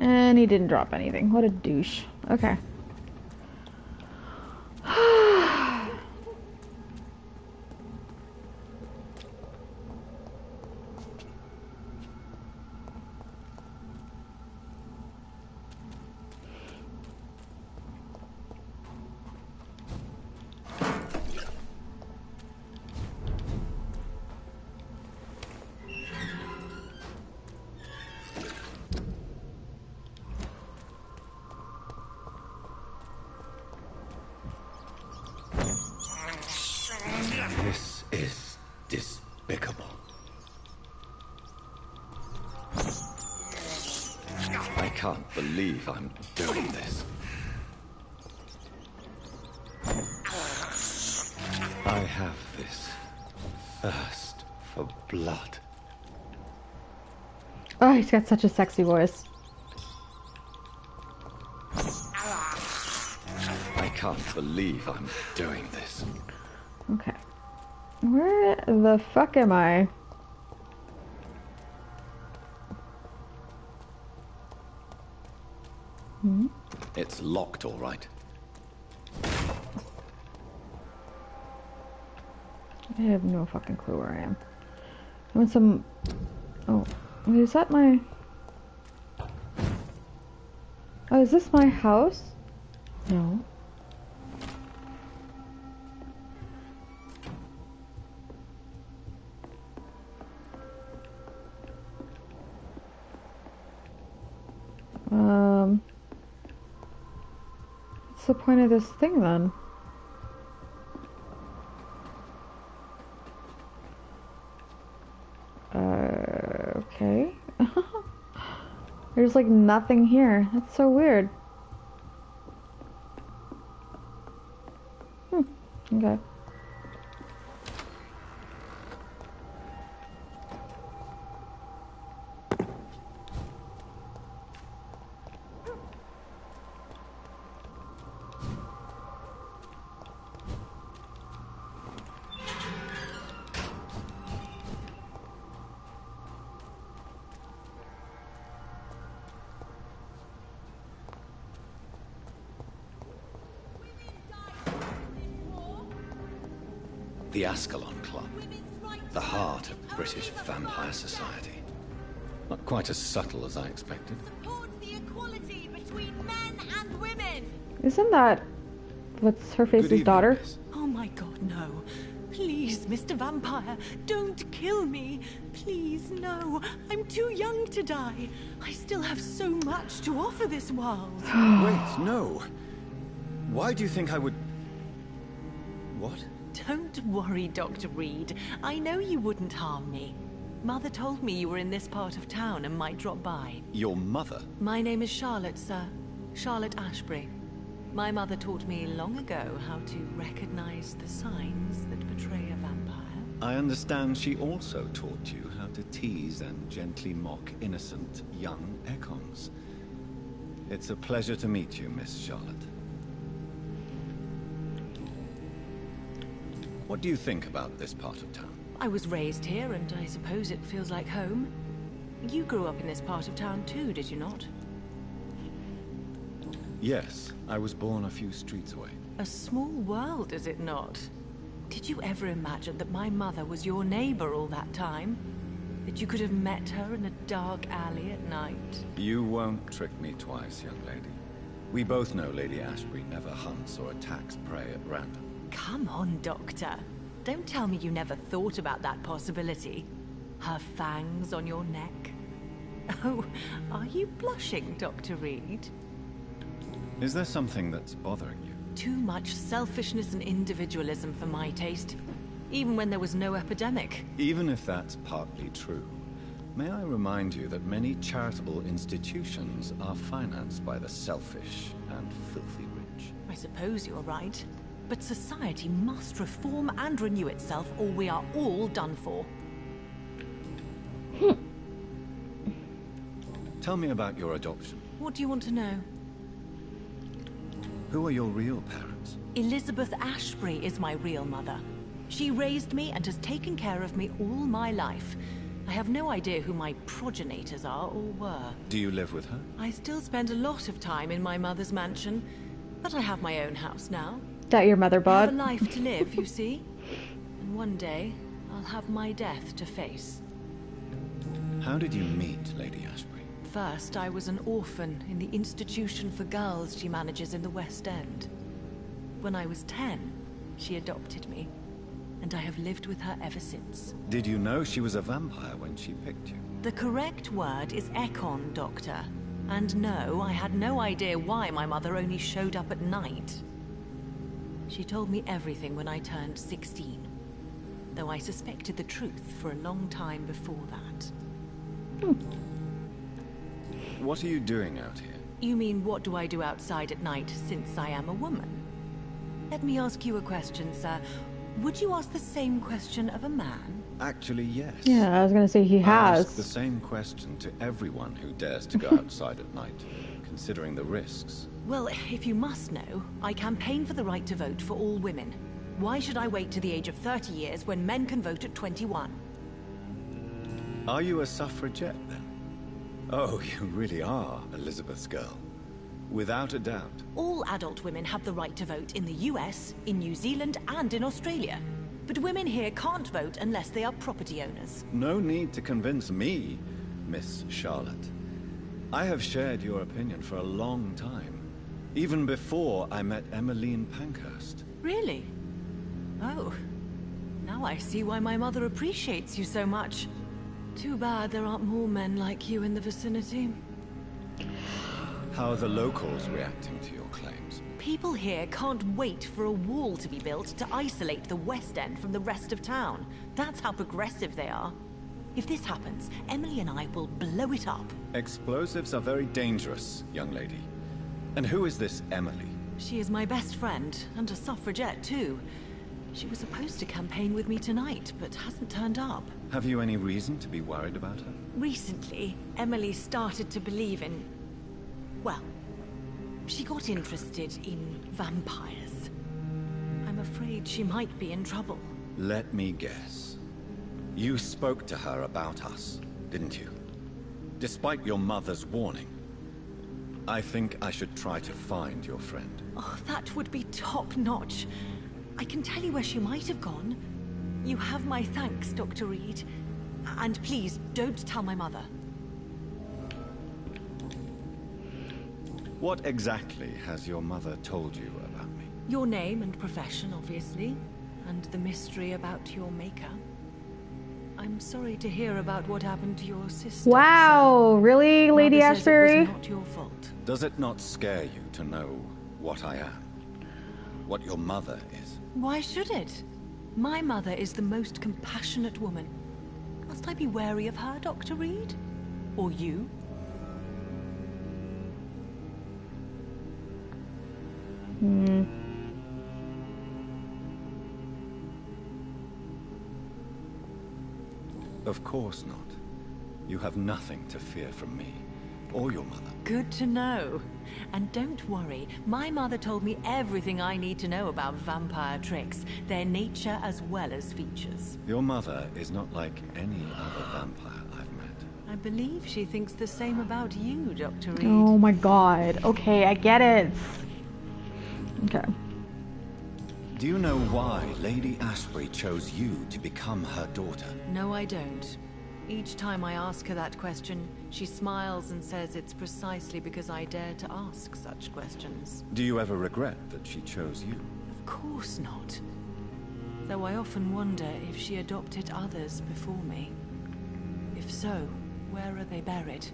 Speaker 1: And he didn't drop anything. What a douche. Okay.
Speaker 2: This is despicable. I can't believe I'm doing this.
Speaker 5: I have this thirst for blood.
Speaker 1: Oh, he's got such a sexy voice.
Speaker 2: I can't believe I'm doing this.
Speaker 1: Okay. Where the fuck am I?
Speaker 2: It's locked, all right.
Speaker 1: I have no fucking clue where I am. I'm in some... Oh. Wait, is that my... Oh, is this my house? No. What's the point of this thing then? Okay. There's like nothing here. That's so weird. Okay.
Speaker 2: The Ascalon Club. The heart of British vampire society. Not quite as subtle as I expected.
Speaker 11: Support the equality between men and women.
Speaker 1: Isn't that what's her face's daughter?
Speaker 11: Oh my god, no. Please, Mr. Vampire, don't kill me. Please, no. I'm too young to die. I still have so much to offer this world.
Speaker 2: Wait, no. Why do you think I would... What?
Speaker 11: Don't worry, Dr. Reed. I know you wouldn't harm me. Mother told me you were in this part of town and might drop by.
Speaker 2: Your mother?
Speaker 11: My name is Charlotte, sir. Charlotte Ashbury. My mother taught me long ago how to recognize the signs that betray a vampire.
Speaker 5: I understand she also taught you how to tease and gently mock innocent young Ekons. It's a pleasure to meet you, Miss Charlotte. What do you think about this part of town?
Speaker 11: I was raised here, and I suppose it feels like home. You grew up in this part of town too, did you not?
Speaker 5: Yes, I was born a few streets away.
Speaker 11: A small world, is it not? Did you ever imagine that my mother was your neighbor all that time? That you could have met her in a dark alley at night?
Speaker 5: You won't trick me twice, young lady. We both know Lady Ashbury never hunts or attacks prey at random.
Speaker 11: Come on, Doctor. Don't tell me you never thought about that possibility. Her fangs on your neck. Oh, are you blushing, Dr. Reed?
Speaker 5: Is there something that's bothering you?
Speaker 11: Too much selfishness and individualism for my taste. Even when there was no epidemic.
Speaker 5: Even if that's partly true, may I remind you that many charitable institutions are financed by the selfish and filthy rich.
Speaker 11: I suppose you're right. But society must reform and renew itself, or we are all done for.
Speaker 5: Tell me about your adoption.
Speaker 11: What do you want to know?
Speaker 5: Who are your real parents?
Speaker 11: Elizabeth Ashbury is my real mother. She raised me and has taken care of me all my life. I have no idea who my progenitors are or were.
Speaker 5: Do you live with her?
Speaker 11: I still spend a lot of time in my mother's mansion, but I have my own house now.
Speaker 1: That your mother
Speaker 11: I have
Speaker 1: bod?
Speaker 11: a life to live, you see. And one day, I'll have my death to face.
Speaker 5: How did you meet Lady Ashbury?
Speaker 11: First, I was an orphan in the institution for girls she manages in the West End. When I was 10, she adopted me, and I have lived with her ever since.
Speaker 5: Did you know she was a vampire when she picked you?
Speaker 11: The correct word is Ekon, Doctor. And no, I had no idea why my mother only showed up at night. She told me everything when I turned 16, though I suspected the truth for a long time before that.
Speaker 5: What are you doing out here?
Speaker 11: You mean, what do I do outside at night since I am a woman? Let me ask you a question, sir. Would you ask the same question of a man?
Speaker 5: Actually, yes.
Speaker 1: Yeah, I was gonna say he
Speaker 5: I
Speaker 1: has.
Speaker 5: ask the same question to everyone who dares to go outside at night, considering the risks.
Speaker 11: Well, if you must know, I campaign for the right to vote for all women. Why should I wait to the age of 30 years when men can vote at 21?
Speaker 5: Are you a suffragette, then? Oh, you really are Elizabeth's girl. Without a doubt.
Speaker 11: All adult women have the right to vote in the US, in New Zealand, and in Australia. But women here can't vote unless they are property owners.
Speaker 5: No need to convince me, Miss Charlotte. I have shared your opinion for a long time. Even before I met Emmeline Pankhurst.
Speaker 11: Really? Oh. Now I see why my mother appreciates you so much. Too bad there aren't more men like you in the vicinity.
Speaker 5: How are the locals reacting to your claims?
Speaker 11: People here can't wait for a wall to be built to isolate the West End from the rest of town. That's how progressive they are. If this happens, Emily and I will blow it up.
Speaker 5: Explosives are very dangerous, young lady. And who is this Emily?
Speaker 11: She is my best friend, and a suffragette too. She was supposed to campaign with me tonight, but hasn't turned up.
Speaker 5: Have you any reason to be worried about her?
Speaker 11: Recently, Emily started to believe in... well, she got interested in vampires. I'm afraid she might be in trouble.
Speaker 5: Let me guess. You spoke to her about us, didn't you? Despite your mother's warning. I think I should try to find your friend.
Speaker 11: Oh, that would be top-notch. I can tell you where she might have gone. You have my thanks, Dr. Reed. And please, don't tell my mother.
Speaker 5: What exactly has your mother told you about me?
Speaker 11: Your name and profession, obviously. And the mystery about your maker. I'm sorry to hear about what happened to your sister.
Speaker 1: Wow, really, Lady
Speaker 11: Mother says
Speaker 1: Ashbury?
Speaker 11: it was not your fault.
Speaker 5: Does it not scare you to know what I am? What your mother is?
Speaker 11: Why should it? My mother is the most compassionate woman. Must I be wary of her, Dr. Reed? Or you?
Speaker 5: Of course not. You have nothing to fear from me, or your mother.
Speaker 11: Good to know. And don't worry, my mother told me everything I need to know about vampire tricks, their nature as well as features.
Speaker 5: Your mother is not like any other vampire I've met.
Speaker 11: I believe she thinks the same about you, Dr. Reed.
Speaker 1: Oh my god. Okay, I get it. Okay.
Speaker 5: Do you know why Lady Ashbury chose you to become her daughter?
Speaker 11: No, I don't. Each time I ask her that question, she smiles and says it's precisely because I dare to ask such questions.
Speaker 5: Do you ever regret that she chose you?
Speaker 11: Of course not. Though I often wonder if she adopted others before me. If so, where are they buried?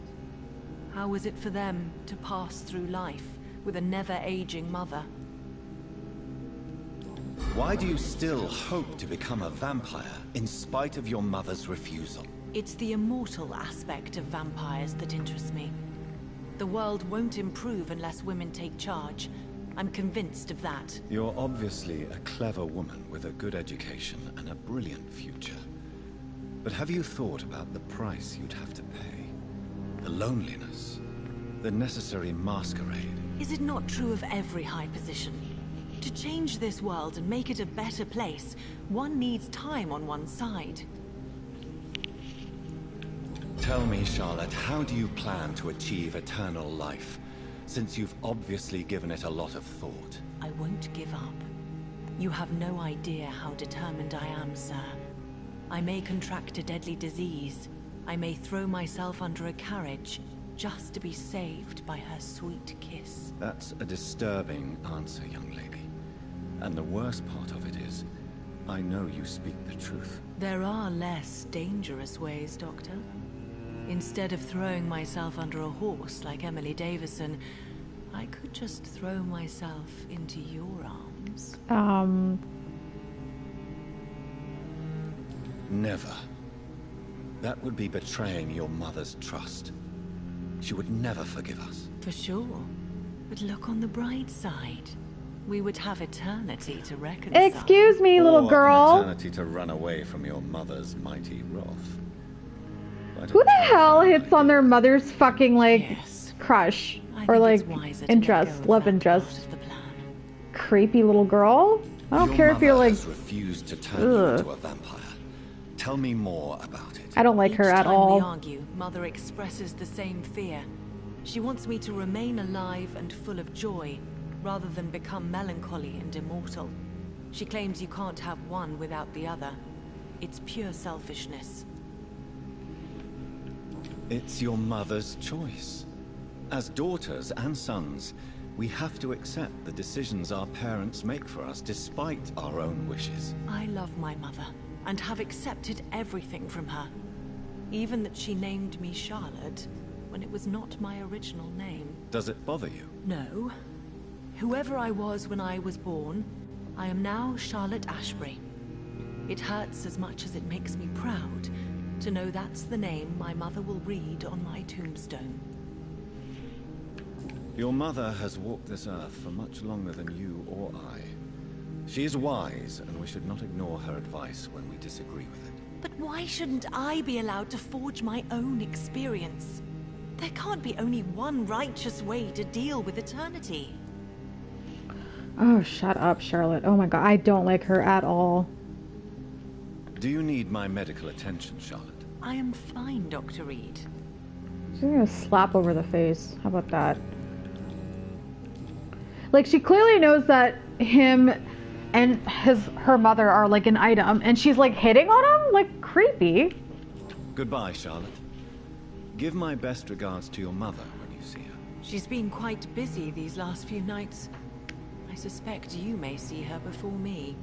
Speaker 11: How was it for them to pass through life with a never-aging mother?
Speaker 5: Why do you still hope to become a vampire in spite of your mother's refusal?
Speaker 11: It's the immortal aspect of vampires that interests me. The world won't improve unless women take charge. I'm convinced of that.
Speaker 5: You're obviously a clever woman with a good education and a brilliant future. But have you thought about the price you'd have to pay? The loneliness, the necessary masquerade.
Speaker 11: Is it not true of every high position? To change this world and make it a better place, one needs time on one's side.
Speaker 5: Tell me, Charlotte, how do you plan to achieve eternal life, since you've obviously given it a lot of thought?
Speaker 11: I won't give up. You have no idea how determined I am, sir. I may contract a deadly disease. I may throw myself under a carriage, just to be saved by her sweet kiss.
Speaker 5: That's a disturbing answer, young lady. And the worst part of it is, I know you speak the truth.
Speaker 11: There are less dangerous ways, Doctor. Instead of throwing myself under a horse like Emily Davison, I could just throw myself into your arms.
Speaker 5: Never. That would be betraying your mother's trust. She would never forgive us.
Speaker 11: For sure. But look on the bright side. We would have eternity to reconcile.
Speaker 1: Excuse me, little
Speaker 5: Or
Speaker 1: girl.
Speaker 5: an eternity to run away from your mother's mighty wrath.
Speaker 1: Who the hell hits on their mother's fucking, like,
Speaker 11: Yes.
Speaker 1: crush?
Speaker 11: I
Speaker 1: Or,
Speaker 11: think
Speaker 1: like,
Speaker 11: it's wiser to let
Speaker 1: interest,
Speaker 11: go of
Speaker 1: love
Speaker 11: that
Speaker 1: interest?
Speaker 11: part of the plan.
Speaker 1: Creepy little girl? I don't care if you're, like...
Speaker 5: Has refused to turn you into a vampire. Tell me more about it.
Speaker 1: I don't like her at
Speaker 11: Each time
Speaker 1: all.
Speaker 11: we argue, Mother expresses the same fear. She wants me to remain alive and full of joy, rather than become melancholy and immortal. She claims you can't have one without the other. It's pure selfishness.
Speaker 5: It's your mother's choice. As daughters and sons, we have to accept the decisions our parents make for us despite our own wishes.
Speaker 11: I love my mother, and have accepted everything from her. Even that she named me Charlotte, when it was not my original name.
Speaker 5: Does it bother you?
Speaker 11: No. Whoever I was when I was born, I am now Charlotte Ashbury. It hurts as much as it makes me proud to know that's the name my mother will read on my tombstone.
Speaker 5: Your mother has walked this earth for much longer than you or I. She is wise, and we should not ignore her advice when we disagree with it.
Speaker 11: But why shouldn't I be allowed to forge my own experience? There can't be only one righteous way to deal with eternity.
Speaker 1: Oh, shut up, Charlotte. Oh my god, I don't like her at all.
Speaker 5: Do you need my medical attention, Charlotte?
Speaker 11: I am fine, Dr. Reed.
Speaker 1: She's gonna slap over the face. How about that? Like, she clearly knows that him and her mother are like an item, and she's like hitting on him? Like, creepy.
Speaker 5: Goodbye, Charlotte. Give my best regards to your mother when you see her.
Speaker 11: She's been quite busy these last few nights. I suspect you may see her before me.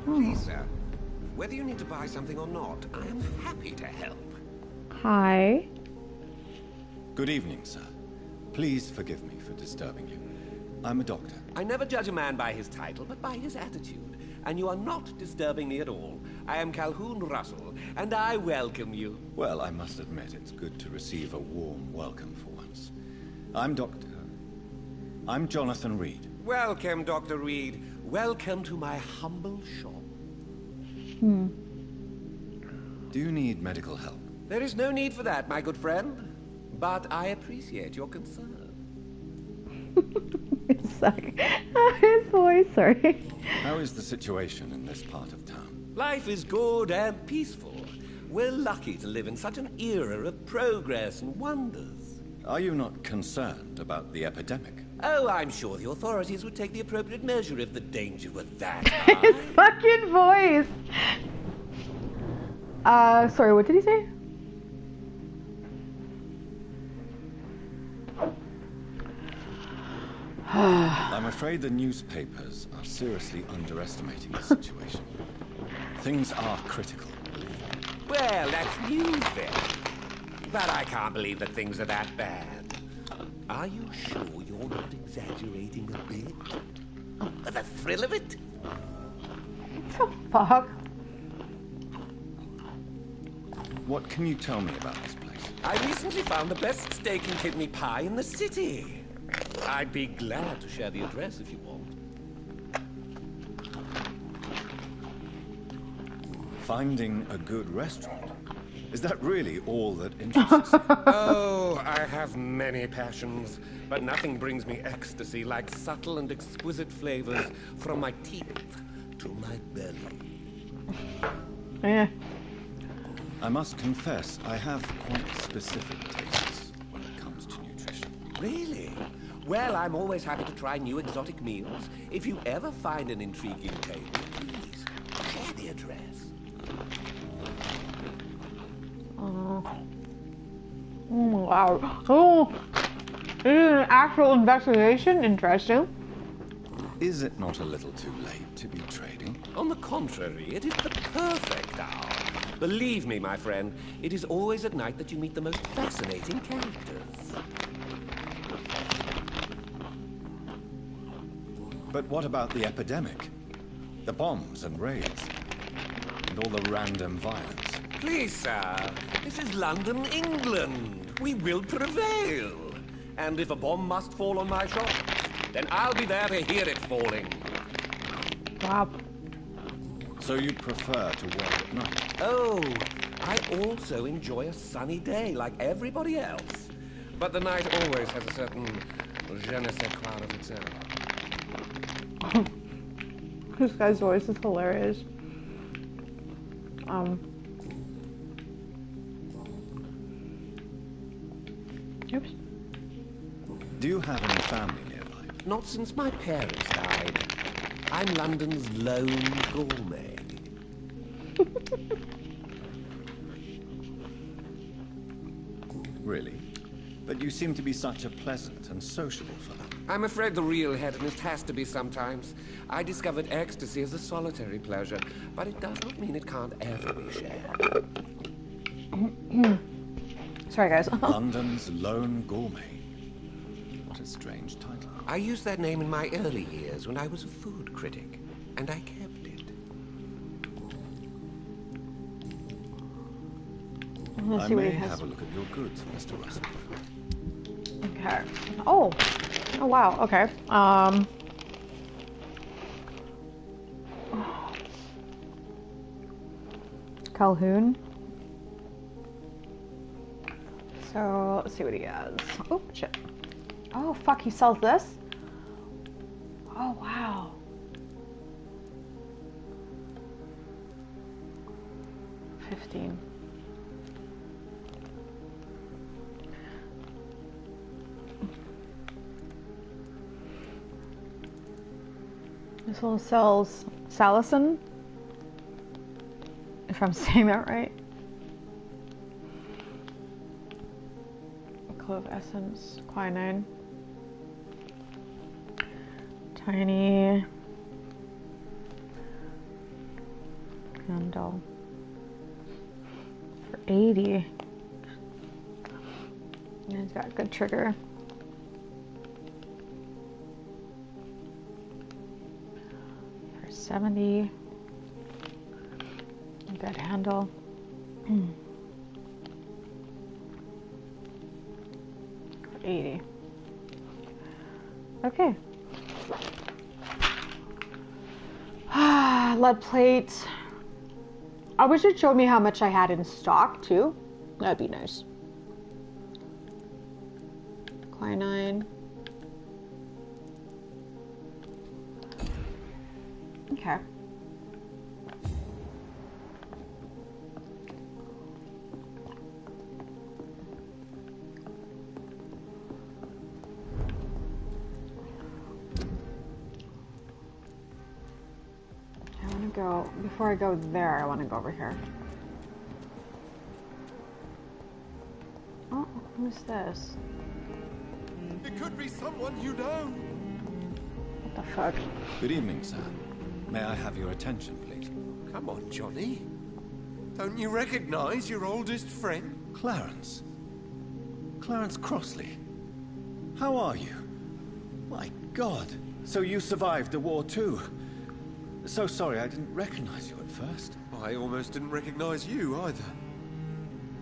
Speaker 12: Please, sir. Whether you need to buy something or not, I am happy to help.
Speaker 1: Hi.
Speaker 5: Good evening, sir. Please forgive me for disturbing you. I'm a doctor.
Speaker 12: I never judge a man by his title, but by his attitude. And you are not disturbing me at all. I am Calhoun Russell, and I welcome you.
Speaker 5: Well, I must admit it's good to receive a warm welcome for once. I'm Jonathan Reed.
Speaker 12: Welcome, Dr. Reed. Welcome to my humble shop.
Speaker 5: Do you need medical help?
Speaker 12: There is no need for that, my good friend. But I appreciate your concern.
Speaker 1: His voice, sorry.
Speaker 5: How is the situation in this part of town?
Speaker 12: Life is good and peaceful. We're lucky to live in such an era of progress and wonders.
Speaker 5: Are you not concerned about the epidemic?
Speaker 12: Oh, I'm sure the authorities would take the appropriate measure if the danger were that high.
Speaker 1: His fucking voice! Sorry, what did he say?
Speaker 5: I'm afraid the newspapers are seriously underestimating the situation. Things are critical, believe me.
Speaker 12: Well, that's news then. But I can't believe that things are that bad. Are you sure you're not exaggerating a bit? For the thrill of it?
Speaker 1: What the fuck?
Speaker 5: What can you tell me about this place?
Speaker 12: I recently found the best steak and kidney pie in the city. I'd be glad to share the address if you want.
Speaker 5: Finding a good restaurant? Is that really all that interests you?
Speaker 12: Oh, I have many passions, but nothing brings me ecstasy like subtle and exquisite flavors from my teeth to my belly.
Speaker 5: I must confess, I have quite specific tastes when it comes to nutrition.
Speaker 12: Really? Well, I'm always happy to try new exotic meals. If you ever find an intriguing table, please share the address.
Speaker 1: Oh wow. Oh, this is an actual investigation? Interesting.
Speaker 5: Is it not a little too late to be trading?
Speaker 12: On the contrary, it is the perfect hour. Believe me, my friend, it is always at night that you meet the most fascinating characters.
Speaker 5: But what about the epidemic? The bombs and raids? And all the random violence?
Speaker 12: Please, sir. This is London, England. We will prevail. And if a bomb must fall on my shop, then I'll be there to hear it falling.
Speaker 1: Wow.
Speaker 5: So you prefer to work at night?
Speaker 12: Oh, I also enjoy a sunny day like everybody else. But the night always has a certain je ne sais quoi of its own.
Speaker 1: This guy's voice is hilarious. Oops.
Speaker 5: Do you have any family nearby?
Speaker 12: Not since my parents died. I'm London's lone gourmet.
Speaker 5: Really? But you seem to be such a pleasant and sociable fellow.
Speaker 12: I'm afraid the real hedonist has to be sometimes. I discovered ecstasy as a solitary pleasure, but it does not mean it can't ever be shared.
Speaker 1: Sorry, guys.
Speaker 5: London's lone gourmet. What a strange title.
Speaker 12: I used that name in my early years when I was a food critic, and I kept it.
Speaker 1: Let's
Speaker 5: I
Speaker 1: see what
Speaker 5: may
Speaker 1: he has.
Speaker 5: have a look at your goods, Mr. Russell.
Speaker 1: Okay. Oh. Oh wow. Okay. Calhoun. So let's see what he has. Oh shit. Oh fuck. He sells this. Oh wow. $15. This one sells salicin, if I'm saying that right. Clove essence, quinine. Tiny candle for 80. And it's got a good trigger. For 70. Good handle. For 80. Okay. Lead plate. I wish it showed me how much I had in stock too. That'd be nice. Quinine. Okay. Before I go there, I want to go over here. Oh, who's this?
Speaker 6: It could be someone you know.
Speaker 1: What the fuck?
Speaker 5: Good evening, sir. May I have your attention, please?
Speaker 6: Come on, Johnny. Don't you recognize your oldest friend?
Speaker 5: Clarence. Clarence Crossley. How are you? My God. So you survived the war too? So sorry, I didn't recognize you at first.
Speaker 6: I almost didn't recognize you either.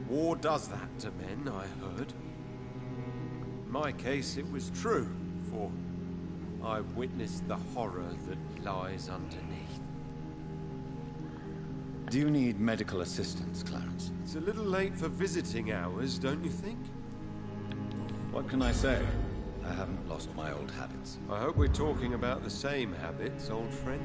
Speaker 6: War does that to men, I heard. In my case, it was true, for I witnessed the horror that lies underneath.
Speaker 5: Do you need medical assistance, Clarence?
Speaker 6: It's a little late for visiting hours, don't you think?
Speaker 5: What can I say? I haven't lost my old habits.
Speaker 6: I hope we're talking about the same habits, old friend.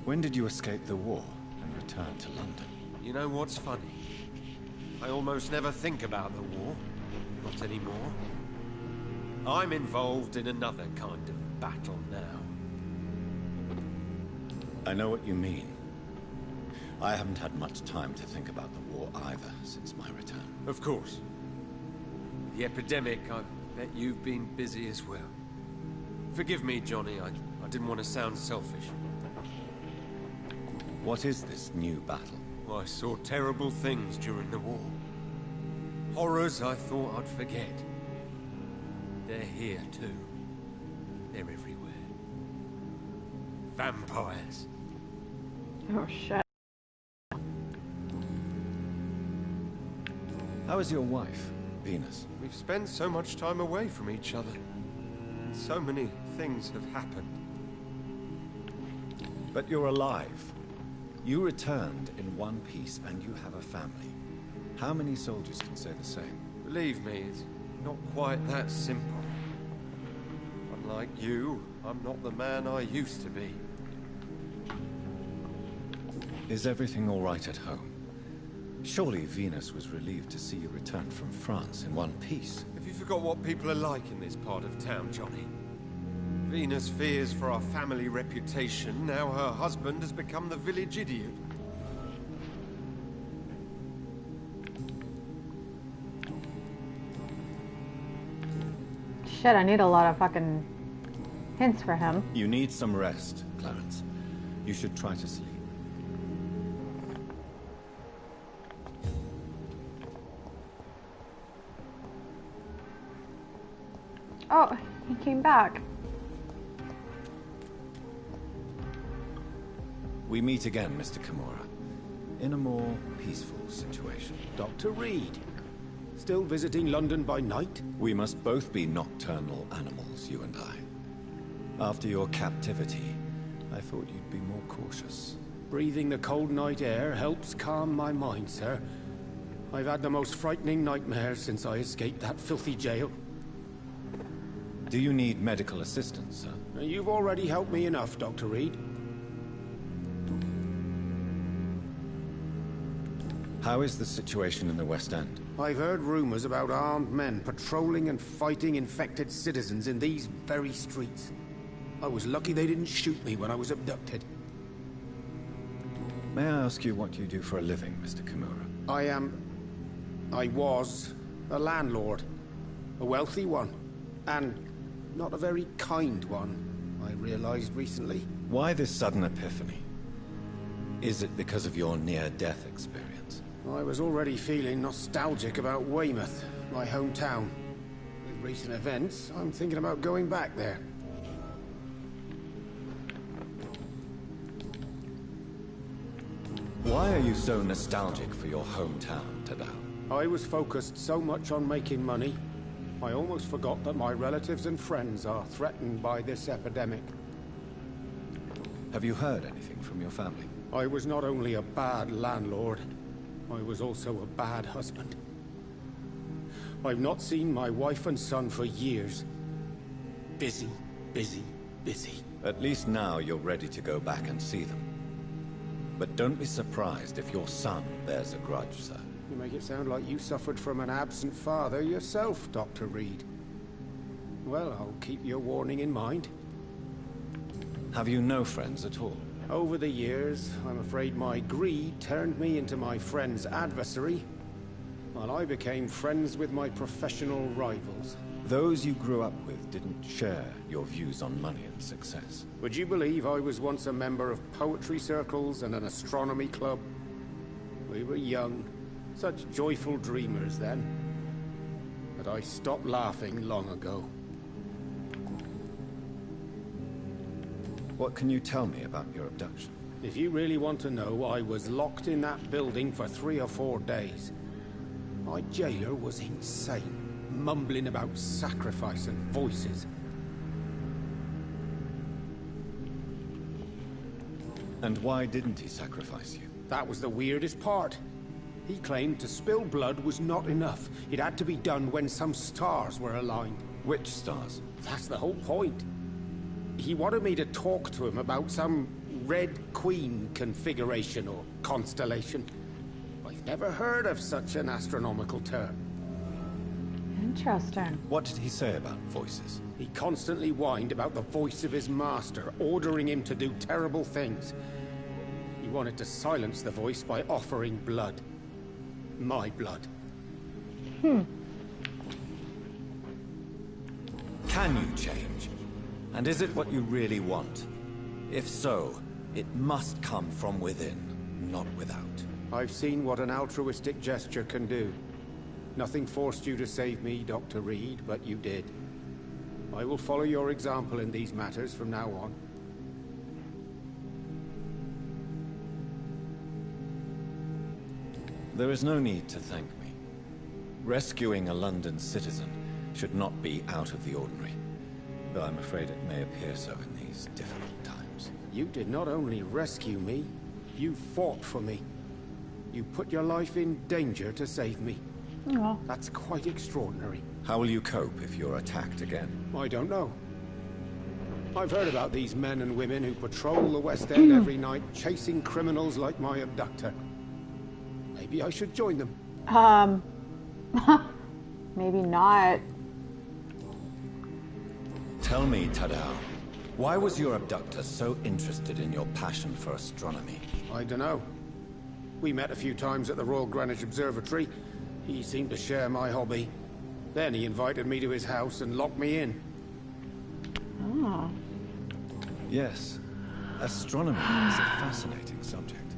Speaker 5: When did you escape the war and return to London?
Speaker 6: You know what's funny? I almost never think about the war. Not anymore. I'm involved in another kind of battle now.
Speaker 5: I know what you mean. I haven't had much time to think about the war either since my return.
Speaker 6: Of course. The epidemic, I bet you've been busy as well. Forgive me, Johnny, I didn't want to sound selfish.
Speaker 5: What is this new battle?
Speaker 6: I saw terrible things during the war. Horrors I thought I'd forget. They're here too. They're everywhere. Vampires.
Speaker 1: Oh shit.
Speaker 5: How is your wife, Venus?
Speaker 6: We've spent so much time away from each other. And so many things have happened.
Speaker 5: But you're alive. You returned in one piece and you have a family. How many soldiers can say the same?
Speaker 6: Believe me, it's not quite that simple. Unlike you, I'm not the man I used to be.
Speaker 5: Is everything all right at home? Surely Venus was relieved to see you return from France in one piece.
Speaker 6: Have you forgot what people are like in this part of town, Johnny? Venus fears for our family reputation. Now her husband has become the village idiot.
Speaker 1: Shit, I need a lot of fucking hints for him.
Speaker 5: You need some rest, Clarence. You should try to sleep.
Speaker 1: Oh, he came back.
Speaker 5: We meet again, Mr. Kimura, in a more peaceful situation.
Speaker 12: Dr. Reed, still visiting London by night?
Speaker 5: We must both be nocturnal animals, you and I. After your captivity, I thought you'd be more cautious.
Speaker 12: Breathing the cold night air helps calm my mind, sir. I've had the most frightening nightmares since I escaped that filthy jail.
Speaker 5: Do you need medical assistance, sir?
Speaker 12: You've already helped me enough, Dr. Reed.
Speaker 5: How is the situation in the West End?
Speaker 12: I've heard rumors about armed men patrolling and fighting infected citizens in these very streets. I was lucky they didn't shoot me when I was abducted.
Speaker 5: May I ask you what you do for a living, Mr. Kimura?
Speaker 12: I was a landlord. A wealthy one. And not a very kind one, I realized recently.
Speaker 5: Why this sudden epiphany? Is it because of your near-death experience?
Speaker 12: I was already feeling nostalgic about Weymouth, my hometown. With recent events, I'm thinking about going back there.
Speaker 5: Why are you so nostalgic for your hometown, Tadao?
Speaker 12: I was focused so much on making money, I almost forgot that my relatives and friends are threatened by this epidemic.
Speaker 5: Have you heard anything from your family?
Speaker 12: I was not only a bad landlord, I was also a bad husband. I've not seen my wife and son for years. Busy, busy, busy.
Speaker 5: At least now you're ready to go back and see them. But don't be surprised if your son bears a grudge, sir.
Speaker 12: You make it sound like you suffered from an absent father yourself, Dr. Reed. Well, I'll keep your warning in mind.
Speaker 5: Have you no friends at all?
Speaker 12: Over the years, I'm afraid my greed turned me into my friend's adversary, while I became friends with my professional rivals.
Speaker 5: Those you grew up with didn't share your views on money and success.
Speaker 12: Would you believe I was once a member of poetry circles and an astronomy club? We were young, such joyful dreamers then. But I stopped laughing long ago.
Speaker 5: What can you tell me about your abduction?
Speaker 12: If you really want to know, I was locked in that building for 3 or 4 days. My jailer was insane, mumbling about sacrifice and voices.
Speaker 5: And why didn't he sacrifice you?
Speaker 12: That was the weirdest part. He claimed to spill blood was not enough. It had to be done when some stars were aligned.
Speaker 5: Which stars?
Speaker 12: That's the whole point. He wanted me to talk to him about some Red Queen configuration or constellation. I've never heard of such an astronomical term.
Speaker 1: Interesting.
Speaker 5: What did he say about voices?
Speaker 12: He constantly whined about the voice of his master, ordering him to do terrible things. He wanted to silence the voice by offering blood. My blood.
Speaker 1: Hmm.
Speaker 5: Can you change? And is it what you really want? If so, it must come from within, not without.
Speaker 12: I've seen what an altruistic gesture can do. Nothing forced you to save me, Dr. Reed, but you did. I will follow your example in these matters from now on.
Speaker 5: There is no need to thank me. Rescuing a London citizen should not be out of the ordinary, though I'm afraid it may appear so in these difficult times.
Speaker 12: You did not only rescue me, you fought for me. You put your life in danger to save me.
Speaker 1: Aww.
Speaker 12: That's quite extraordinary.
Speaker 5: How will you cope if you're attacked again?
Speaker 12: I don't know. I've heard about these men and women who patrol the West End every night, chasing criminals like my abductor. Maybe I should join them.
Speaker 1: Maybe not.
Speaker 5: Tell me, Tadao, why was your abductor so interested in your passion for astronomy?
Speaker 12: I don't know. We met a few times at the Royal Greenwich Observatory. He seemed to share my hobby. Then he invited me to his house and locked me in.
Speaker 1: Oh.
Speaker 5: Yes, astronomy is a fascinating subject.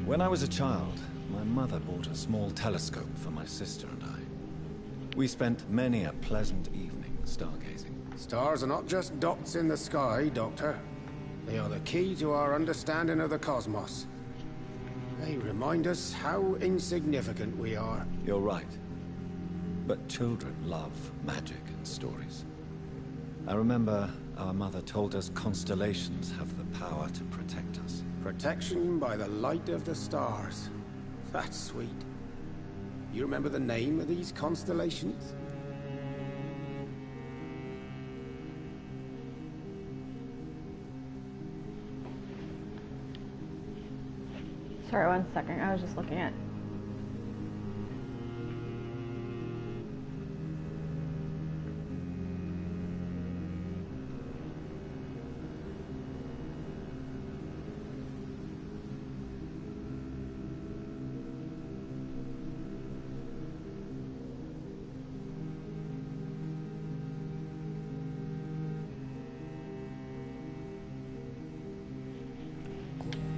Speaker 5: When I was a child, my mother bought a small telescope for my sister and I. We spent many a pleasant evening stargazing.
Speaker 12: Stars are not just dots in the sky, Doctor. They are the key to our understanding of the cosmos. They remind us how insignificant we are.
Speaker 5: You're right. But children love magic and stories. I remember our mother told us constellations have the power to protect us.
Speaker 12: Protection by the light of the stars. That's sweet. You remember the name of these constellations?
Speaker 1: Sorry, 1 second. I was just looking at...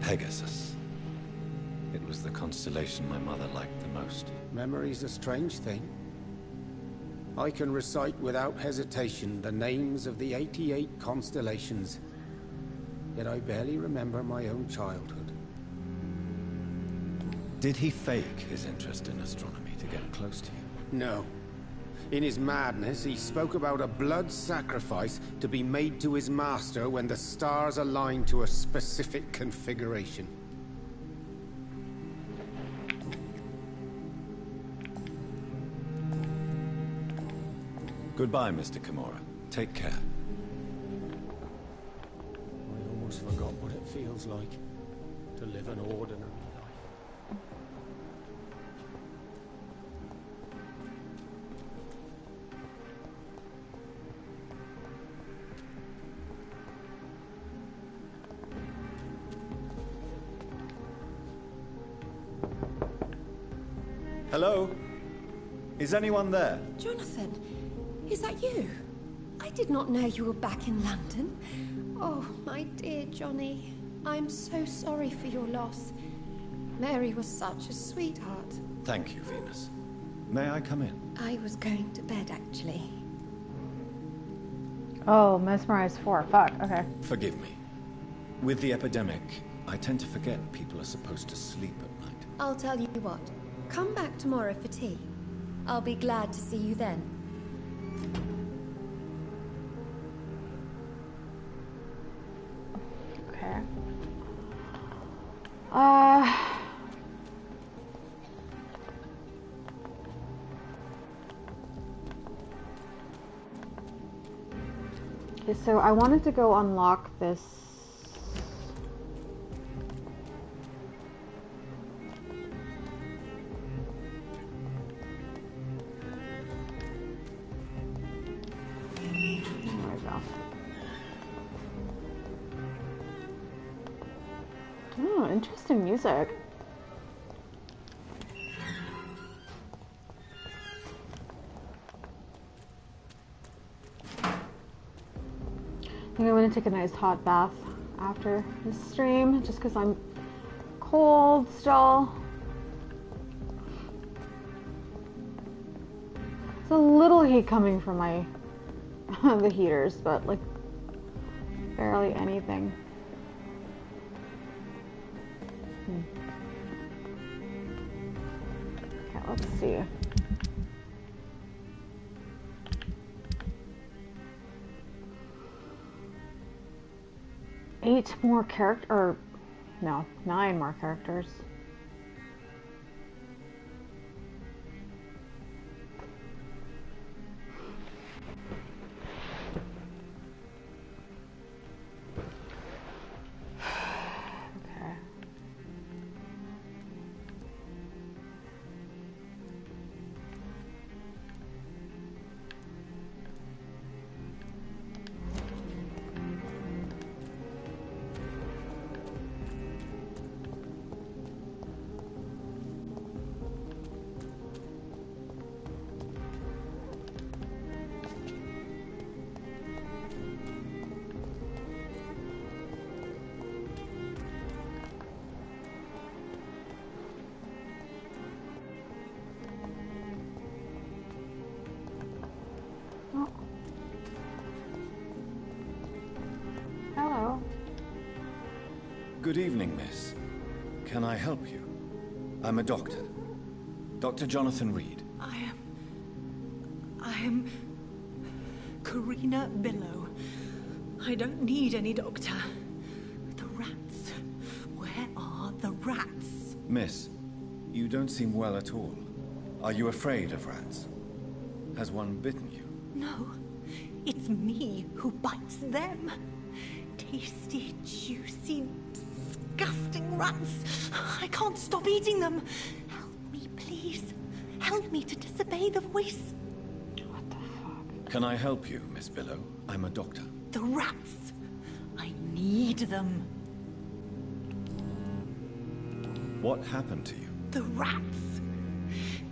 Speaker 5: Pegasus. It was the constellation my mother liked the most.
Speaker 12: Memory's a strange thing. I can recite without hesitation the names of the 88 constellations. Yet I barely remember my own childhood.
Speaker 5: Did he fake his interest in astronomy to get close to you?
Speaker 12: No. In his madness, he spoke about a blood sacrifice to be made to his master when the stars aligned to a specific configuration.
Speaker 5: Goodbye, Mr. Kimura. Take care.
Speaker 12: I almost forgot what it feels like to live an ordinary life.
Speaker 5: Hello? Is anyone there?
Speaker 13: Jonathan, is that you? I did not know you were back in London. Oh, my dear Johnny. I'm so sorry for your loss. Mary was such a sweetheart.
Speaker 5: Thank you, Venus. May I come in?
Speaker 13: I was going to bed, actually.
Speaker 1: Oh, mesmerized 4. Fuck, okay.
Speaker 5: Forgive me. With the epidemic, I tend to forget people are supposed to sleep at night.
Speaker 13: I'll tell you what. Come back tomorrow for tea. I'll be glad to see you then.
Speaker 1: Okay. Okay, so I wanted to go unlock this. Oh, interesting music. I think I'm gonna take a nice hot bath after this stream, just because I'm cold still. It's a little heat coming from my the heaters, but like barely anything. Okay, let's see. 8 more or no, 9 more characters.
Speaker 5: Good evening, miss. Can I help you? I'm a doctor. Dr. Jonathan Reed.
Speaker 11: I am Karina Billow. I don't need any doctor. The rats. Where are the rats?
Speaker 5: Miss, you don't seem well at all. Are you afraid of rats? Has one bitten you?
Speaker 11: No, it's me who bites them. Tasty, juicy, disgusting rats. I can't stop eating them. Help me, please. Help me to disobey the voice.
Speaker 1: What the fuck?
Speaker 5: Can I help you, Miss Billow? I'm a doctor.
Speaker 11: The rats. I need them.
Speaker 5: What happened to you?
Speaker 11: The rats.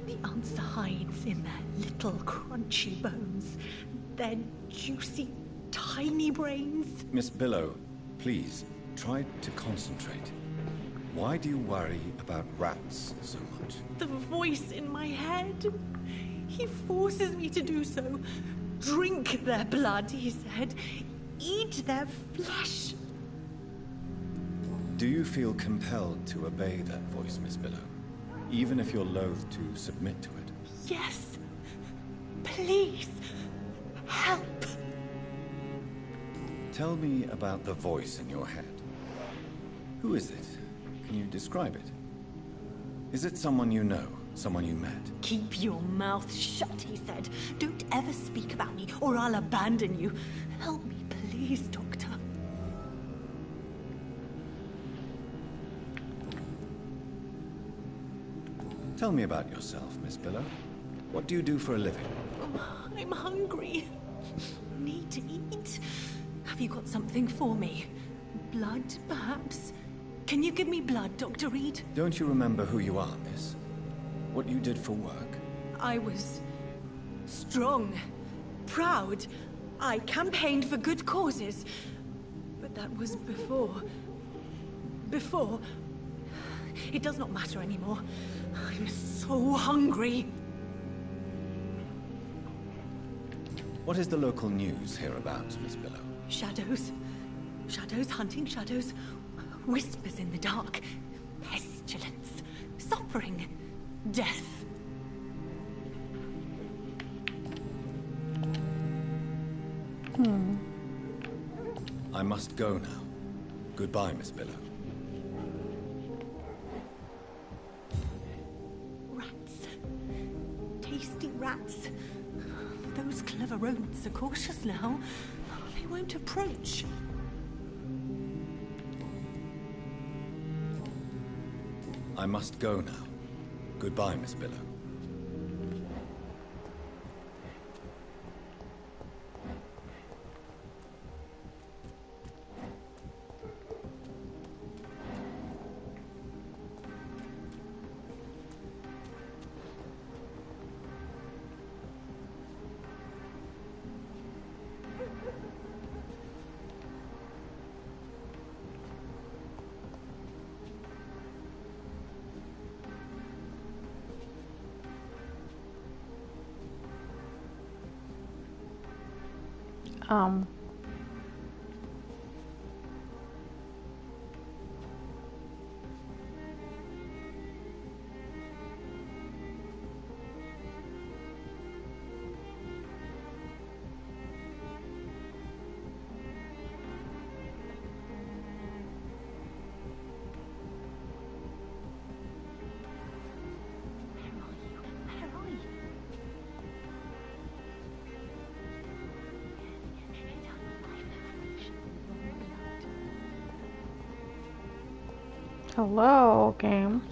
Speaker 11: The answer hides in their little crunchy bones. Their juicy, tiny brains.
Speaker 5: Miss Billow, please, try to concentrate. Why do you worry about rats so much?
Speaker 11: The voice in my head. He forces me to do so. Drink their blood, he said. Eat their flesh.
Speaker 5: Do you feel compelled to obey that voice, Miss Billow? Even if you're loath to submit to it?
Speaker 11: Yes. Please. Help.
Speaker 5: Tell me about the voice in your head. Who is it? Can you describe it? Is it someone you know? Someone you met?
Speaker 11: Keep your mouth shut, he said. Don't ever speak about me, or I'll abandon you. Help me, please, Doctor.
Speaker 5: Tell me about yourself, Miss Billow. What do you do for a living?
Speaker 11: I'm hungry. Need to eat. Have you got something for me? Blood, perhaps? Can you give me blood, Dr. Reed?
Speaker 5: Don't you remember who you are, miss? What you did for work?
Speaker 11: I was strong, proud. I campaigned for good causes. But that was before. Before. It does not matter anymore. I'm so hungry.
Speaker 5: What is the local news hereabouts, Miss Billow?
Speaker 11: Shadows. Shadows hunting shadows. Whispers in the dark. Pestilence. Suffering. Death.
Speaker 5: I must go now. Goodbye, Miss Billow.
Speaker 11: Rats. Tasty rats. Those clever rodents are cautious now. They won't approach.
Speaker 5: I must go now. Goodbye, Miss Billow.
Speaker 1: Hello, game.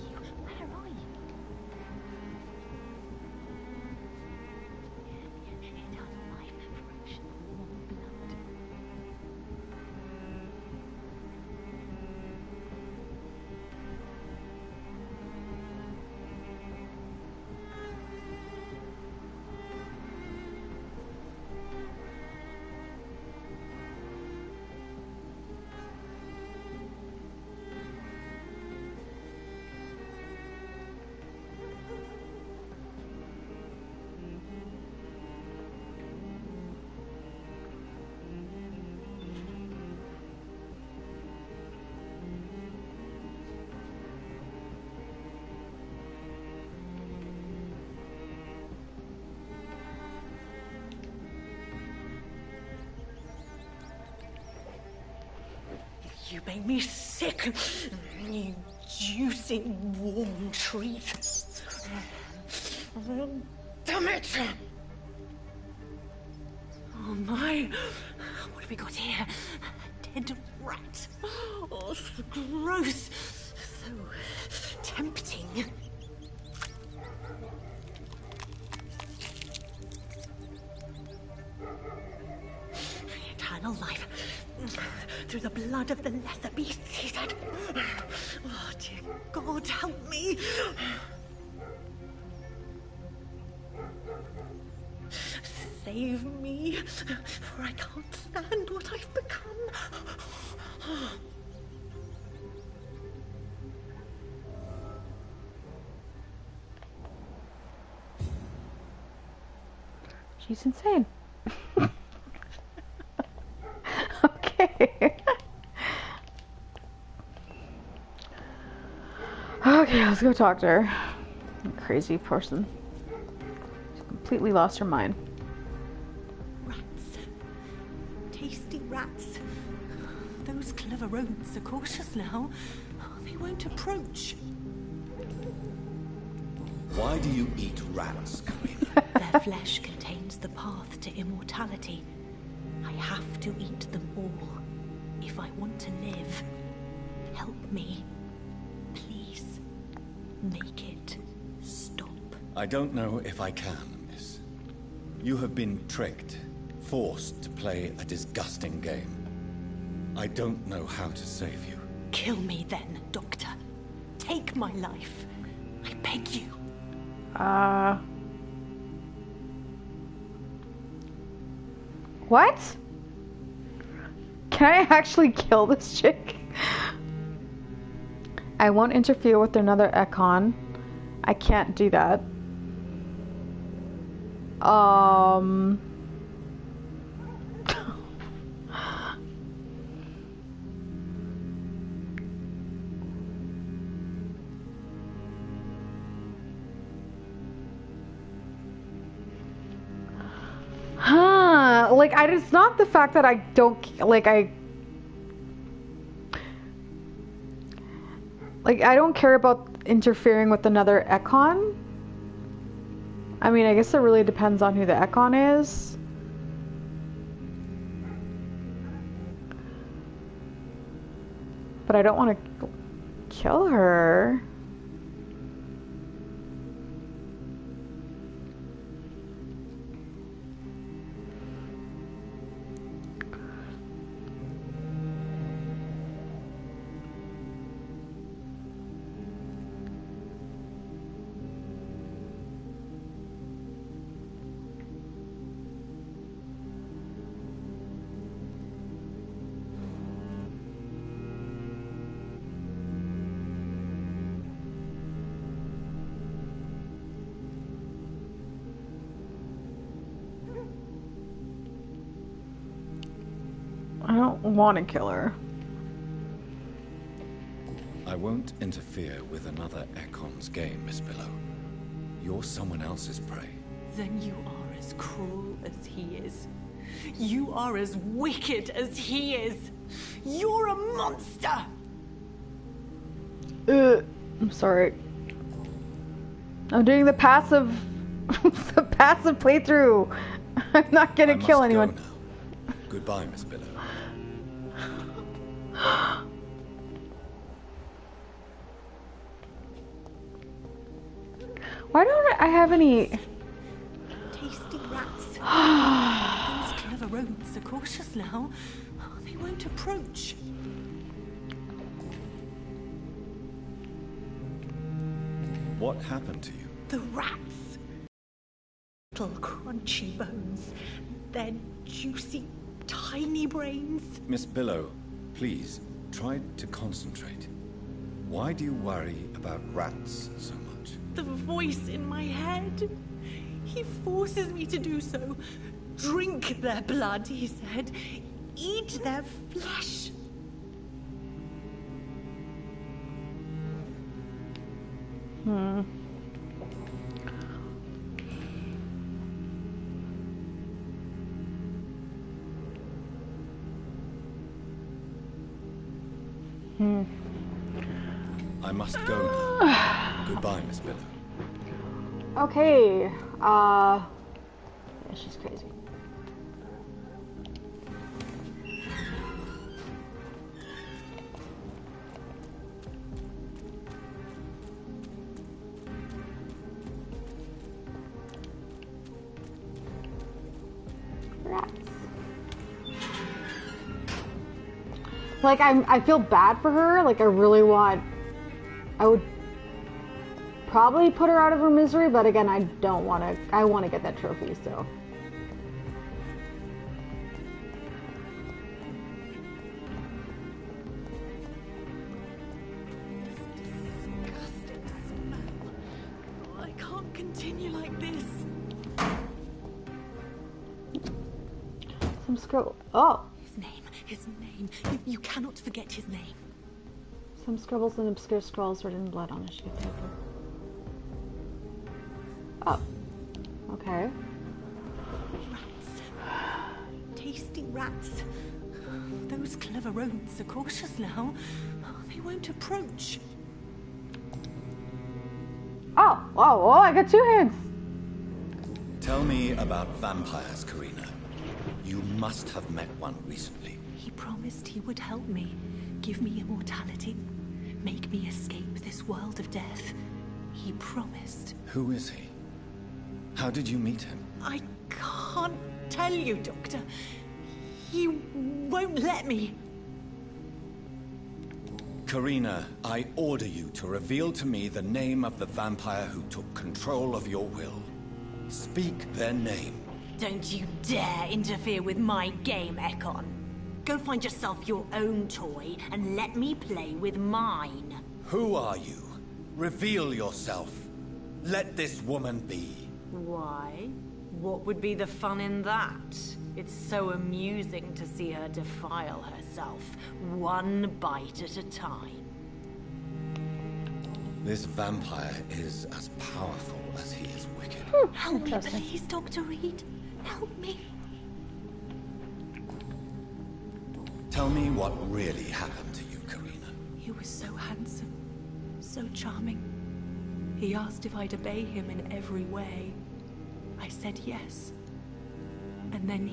Speaker 11: You made me sick, you juicy, warm treat. Damn it! Oh my! What have we got here? A dead rat. Oh, so gross. So tempting. Eternal life. Through the blood of the lesser beasts, he said. Oh, dear God, help me. Save me, for I can't stand what I've become.
Speaker 1: She's insane. Okay. Okay, let's go talk to her. Crazy person. She's completely lost her mind.
Speaker 11: Rats. Tasty rats. Those clever rodents are cautious now. They won't approach.
Speaker 5: Why do you eat rats, Karina?
Speaker 11: Their flesh contains the path to immortality. I have to eat them all if I want to live. Help me. Please. Make it stop.
Speaker 5: I don't know if I can, miss. You have been tricked, forced to play a disgusting game. I don't know how to save you.
Speaker 11: Kill me then, Doctor. Take my life. I beg you.
Speaker 1: What? Can I actually kill this chick? I won't interfere with another Ekon. I can't do that. Like, it's not the fact that I don't, like, I don't care about interfering with another Ekon. I mean, I guess it really depends on who the Ekon is. But I don't want to kill her. I don't want to kill her.
Speaker 5: I won't interfere with another Ekon's game, Miss Billow. You're someone else's prey.
Speaker 11: Then you are as cruel as he is. You are as wicked as he is. You're a monster!
Speaker 1: I'm sorry. I'm doing the passive the passive playthrough. I'm not gonna kill anyone.
Speaker 5: Go now. Goodbye, Miss Billow.
Speaker 1: Why don't I have any...
Speaker 11: Tasty rats. Those clever rodents are cautious now. They won't approach.
Speaker 5: What happened to you?
Speaker 11: The rats. Little crunchy bones. Their juicy, tiny brains.
Speaker 5: Miss Billow, please, try to concentrate. Why do you worry about rats so much?
Speaker 11: The voice in my head. He forces me to do so. Drink their blood, he said. Eat their flesh.
Speaker 5: I must go now. Goodbye, Miss Billow.
Speaker 1: Okay, yeah, she's crazy. Rats. Like, I feel bad for her, like I really want, I would probably put her out of her misery, but again, I don't want to. I want to get that trophy, so.
Speaker 11: Disgusting smell. I can't continue like this.
Speaker 1: Some scroll. Oh.
Speaker 11: His name. His name. You cannot forget his name.
Speaker 1: Some scribbles and obscure scrawls written in blood on a sheet of paper. Oh. Okay.
Speaker 11: Rats. Tasty rats. Those clever rodents are cautious now. They won't approach.
Speaker 1: Oh, whoa, I got two hands.
Speaker 5: Tell me about vampires, Karina. You must have met one recently.
Speaker 11: He promised he would help me, give me immortality, make me escape this world of death. He promised.
Speaker 5: Who is he? How did you meet him?
Speaker 11: I can't tell you, Doctor. He won't let me.
Speaker 5: Karina, I order you to reveal to me the name of the vampire who took control of your will. Speak their name.
Speaker 11: Don't you dare interfere with my game, Ekon. Go find yourself your own toy and let me play with mine.
Speaker 5: Who are you? Reveal yourself. Let this woman be.
Speaker 11: Why? What would be the fun in that? It's so amusing to see her defile herself, one bite at a time.
Speaker 5: This vampire is as powerful as he is wicked.
Speaker 11: Help me, please, Dr. Reed. Help me.
Speaker 5: Tell me what really happened to you, Karina.
Speaker 11: He was so handsome, so charming. He asked if I'd obey him in every way. I said yes. And then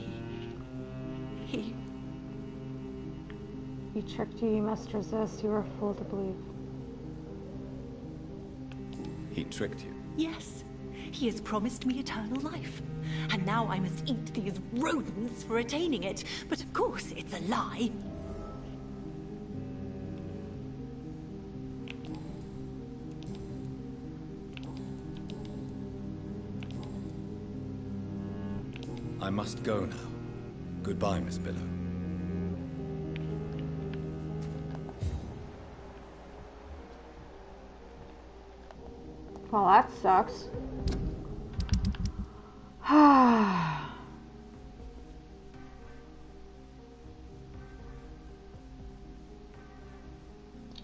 Speaker 11: he...
Speaker 1: He tricked you, you must resist, you were a fool to believe.
Speaker 5: He tricked you?
Speaker 11: Yes. He has promised me eternal life. And now I must eat these rodents for attaining it. But of course, it's a lie.
Speaker 5: I must go now. Goodbye, Miss Billow.
Speaker 1: Well, that sucks. I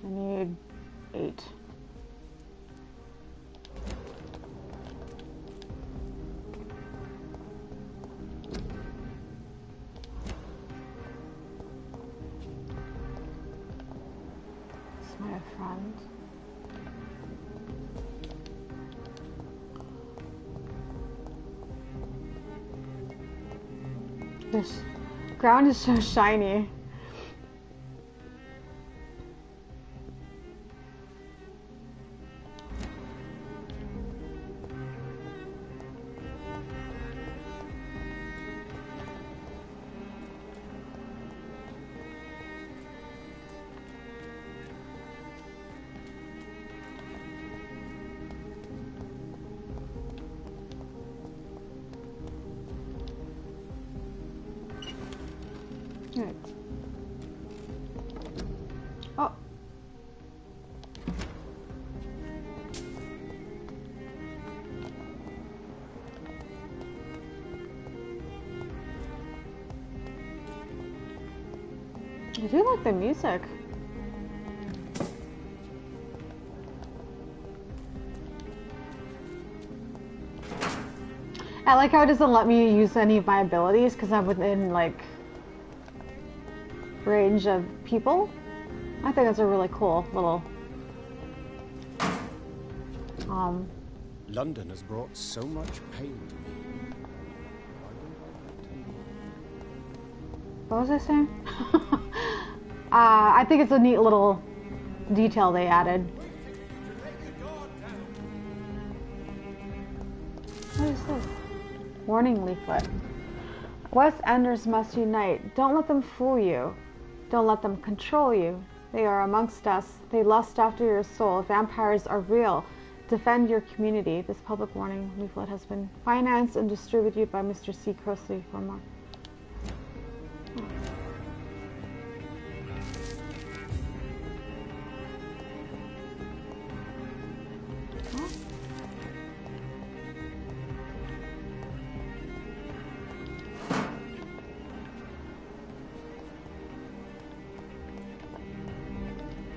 Speaker 1: need 8. It's my friend. This ground is so shiny. I do like the music. I like how it doesn't let me use any of my abilities because I'm within, like, range of people. I think that's a really cool little...
Speaker 12: London has brought so much pain to me.
Speaker 1: What was I saying? I think it's a neat little detail they added. What is this? Warning leaflet. West Enders must unite. Don't let them fool you. Don't let them control you. They are amongst us. They lust after your soul. Vampires are real. Defend your community. This public warning leaflet has been financed and distributed by Mr. C. Crossley for more.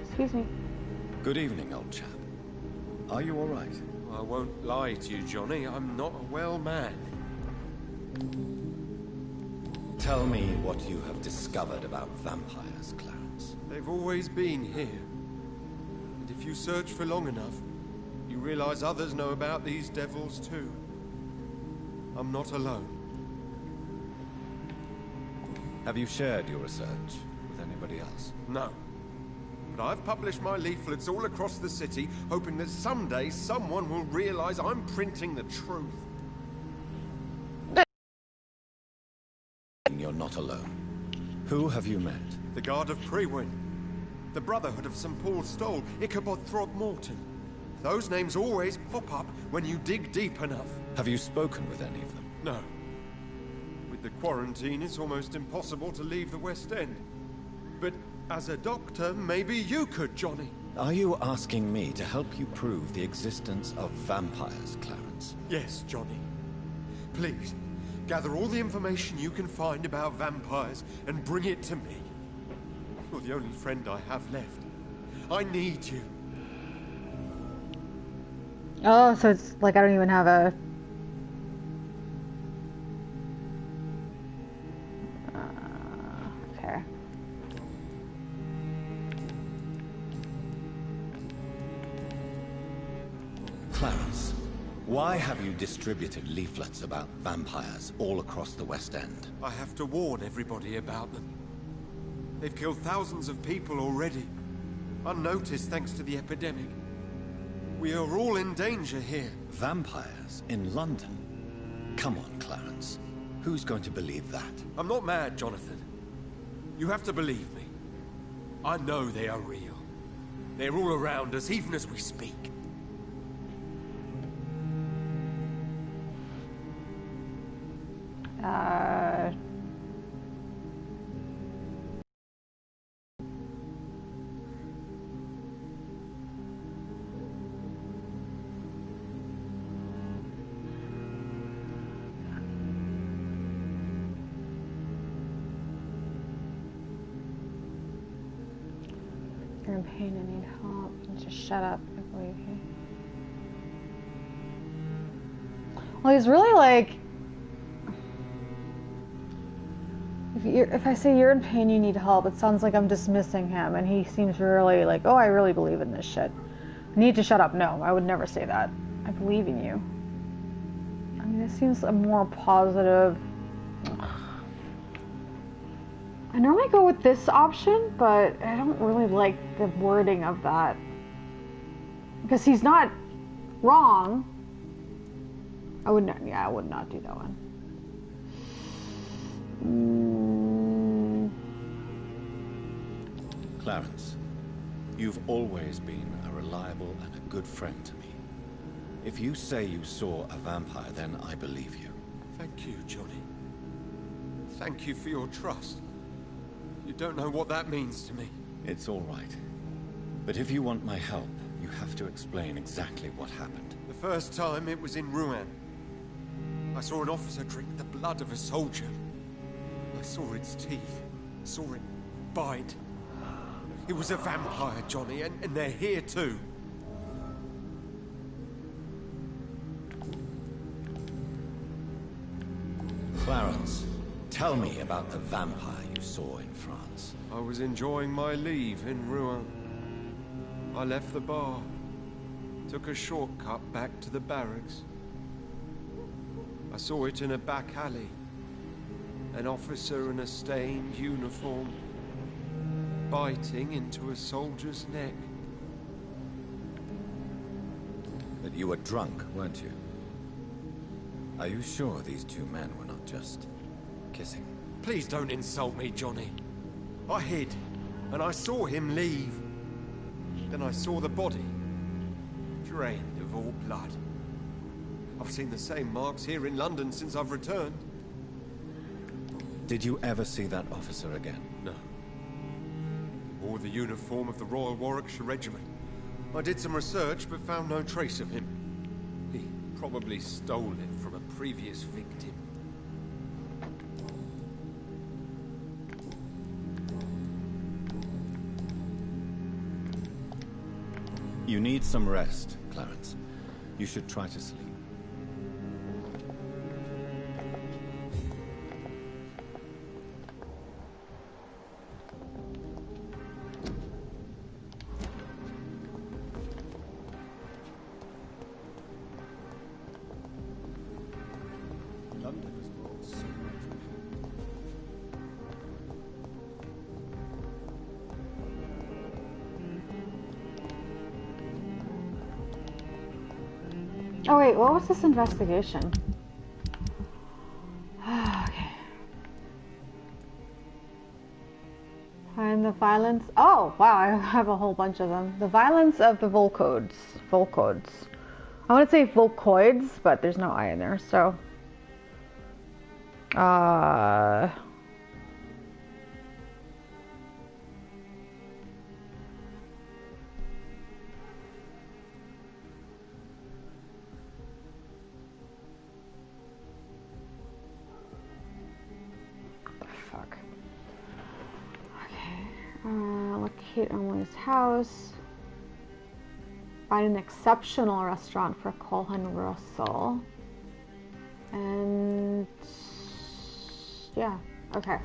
Speaker 1: Excuse me.
Speaker 5: Good evening, old chap. Are you all right?
Speaker 6: I won't lie to you, Johnny. I'm not a well man.
Speaker 5: Tell me what you have discovered about vampires, Clarence.
Speaker 6: They've always been here. And if you search for long enough, you realize others know about these devils too. I'm not alone.
Speaker 5: Have you shared your research with anybody else?
Speaker 6: No. But I've published my leaflets all across the city, hoping that someday someone will realize I'm printing the truth.
Speaker 5: You're not alone. Who have you met?
Speaker 6: The Guard of Prewin, the Brotherhood of St. Paul's Stole, Ichabod Throgmorton. Those names always pop up when you dig deep enough.
Speaker 5: Have you spoken with any of them?
Speaker 6: No. With the quarantine, it's almost impossible to leave the West End. But as a doctor, maybe you could, Johnny.
Speaker 5: Are you asking me to help you prove the existence of vampires, Clarence?
Speaker 6: Yes, Johnny. Please, gather all the information you can find about vampires and bring it to me. You're the only friend I have left. I need you.
Speaker 1: Oh, so it's like I don't even have a... okay.
Speaker 5: Clarence, why have you distributed leaflets about vampires all across the West End?
Speaker 6: I have to warn everybody about them. They've killed thousands of people already, unnoticed thanks to the epidemic. We are all in danger here.
Speaker 5: Vampires in London? Come on, Clarence. Who's going to believe that?
Speaker 6: I'm not mad, Jonathan. You have to believe me. I know they are real. They're all around us, even as we speak.
Speaker 1: You're in pain and need help. Just shut up. I believe you. Well, he's really like... If I say you're in pain, you need help, it sounds like I'm dismissing him, and he seems really like, oh, I really believe in this shit. I need to shut up. No, I would never say that. I believe in you. I mean, it seems a more positive... I normally go with this option, but I don't really like the wording of that. Because he's not wrong. I would not, yeah, I would not do that one.
Speaker 5: Clarence, you've always been a reliable and a good friend to me. If you say you saw a vampire, then I believe you.
Speaker 6: Thank you, Johnny. Thank you for your trust. You don't know what that means to me.
Speaker 5: It's all right. But if you want my help, you have to explain exactly what happened.
Speaker 6: The first time it was in Rouen. I saw an officer drink the blood of a soldier. I saw its teeth. Saw it bite. It was a vampire, Johnny, and they're here too.
Speaker 2: Clarence, tell me about the vampire you saw in France.
Speaker 6: I was enjoying my leave in Rouen. I left the bar, took a shortcut back to the barracks. I saw it in a back alley. An officer in a stained uniform, biting into a soldier's neck.
Speaker 5: But you were drunk, weren't you? Are you sure these two men were not just kissing?
Speaker 6: Please don't insult me, Johnny. I hid, and I saw him leave. Then I saw the body, drained of all blood. I've seen the same marks here in London since I've returned.
Speaker 5: Did you ever see that officer again?
Speaker 6: No. He wore the uniform of the Royal Warwickshire Regiment. I did some research, but found no trace of him. He probably stole it from a previous victim.
Speaker 5: You need some rest, Clarence. You should try to sleep.
Speaker 1: Oh wait, what was this investigation? Okay. Find the violence. Oh wow, I have a whole bunch of them. The violence of the Volcodes. I want to say Volcoids, but there's no I in there, so. Locate Emily's house. Find an exceptional restaurant for Colin Russell. And yeah, okay.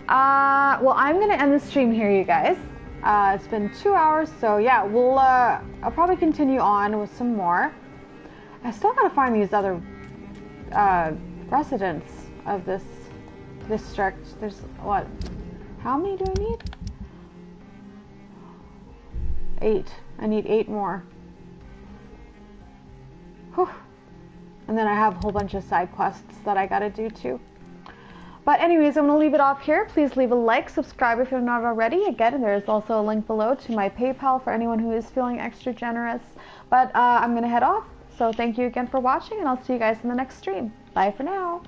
Speaker 1: Well, I'm gonna end the stream here, you guys. It's been 2 hours, so yeah, we'll I'll probably continue on with some more. I still gotta find these other residents of this district. There's what? How many do I need? 8. I need 8 more. Whew. And then I have a whole bunch of side quests that I gotta do too. But anyways, I'm gonna leave it off here. Please leave a like, subscribe if you're not already. Again, there's also a link below to my PayPal for anyone who is feeling extra generous. But I'm gonna head off. So thank you again for watching, and I'll see you guys in the next stream. Bye for now.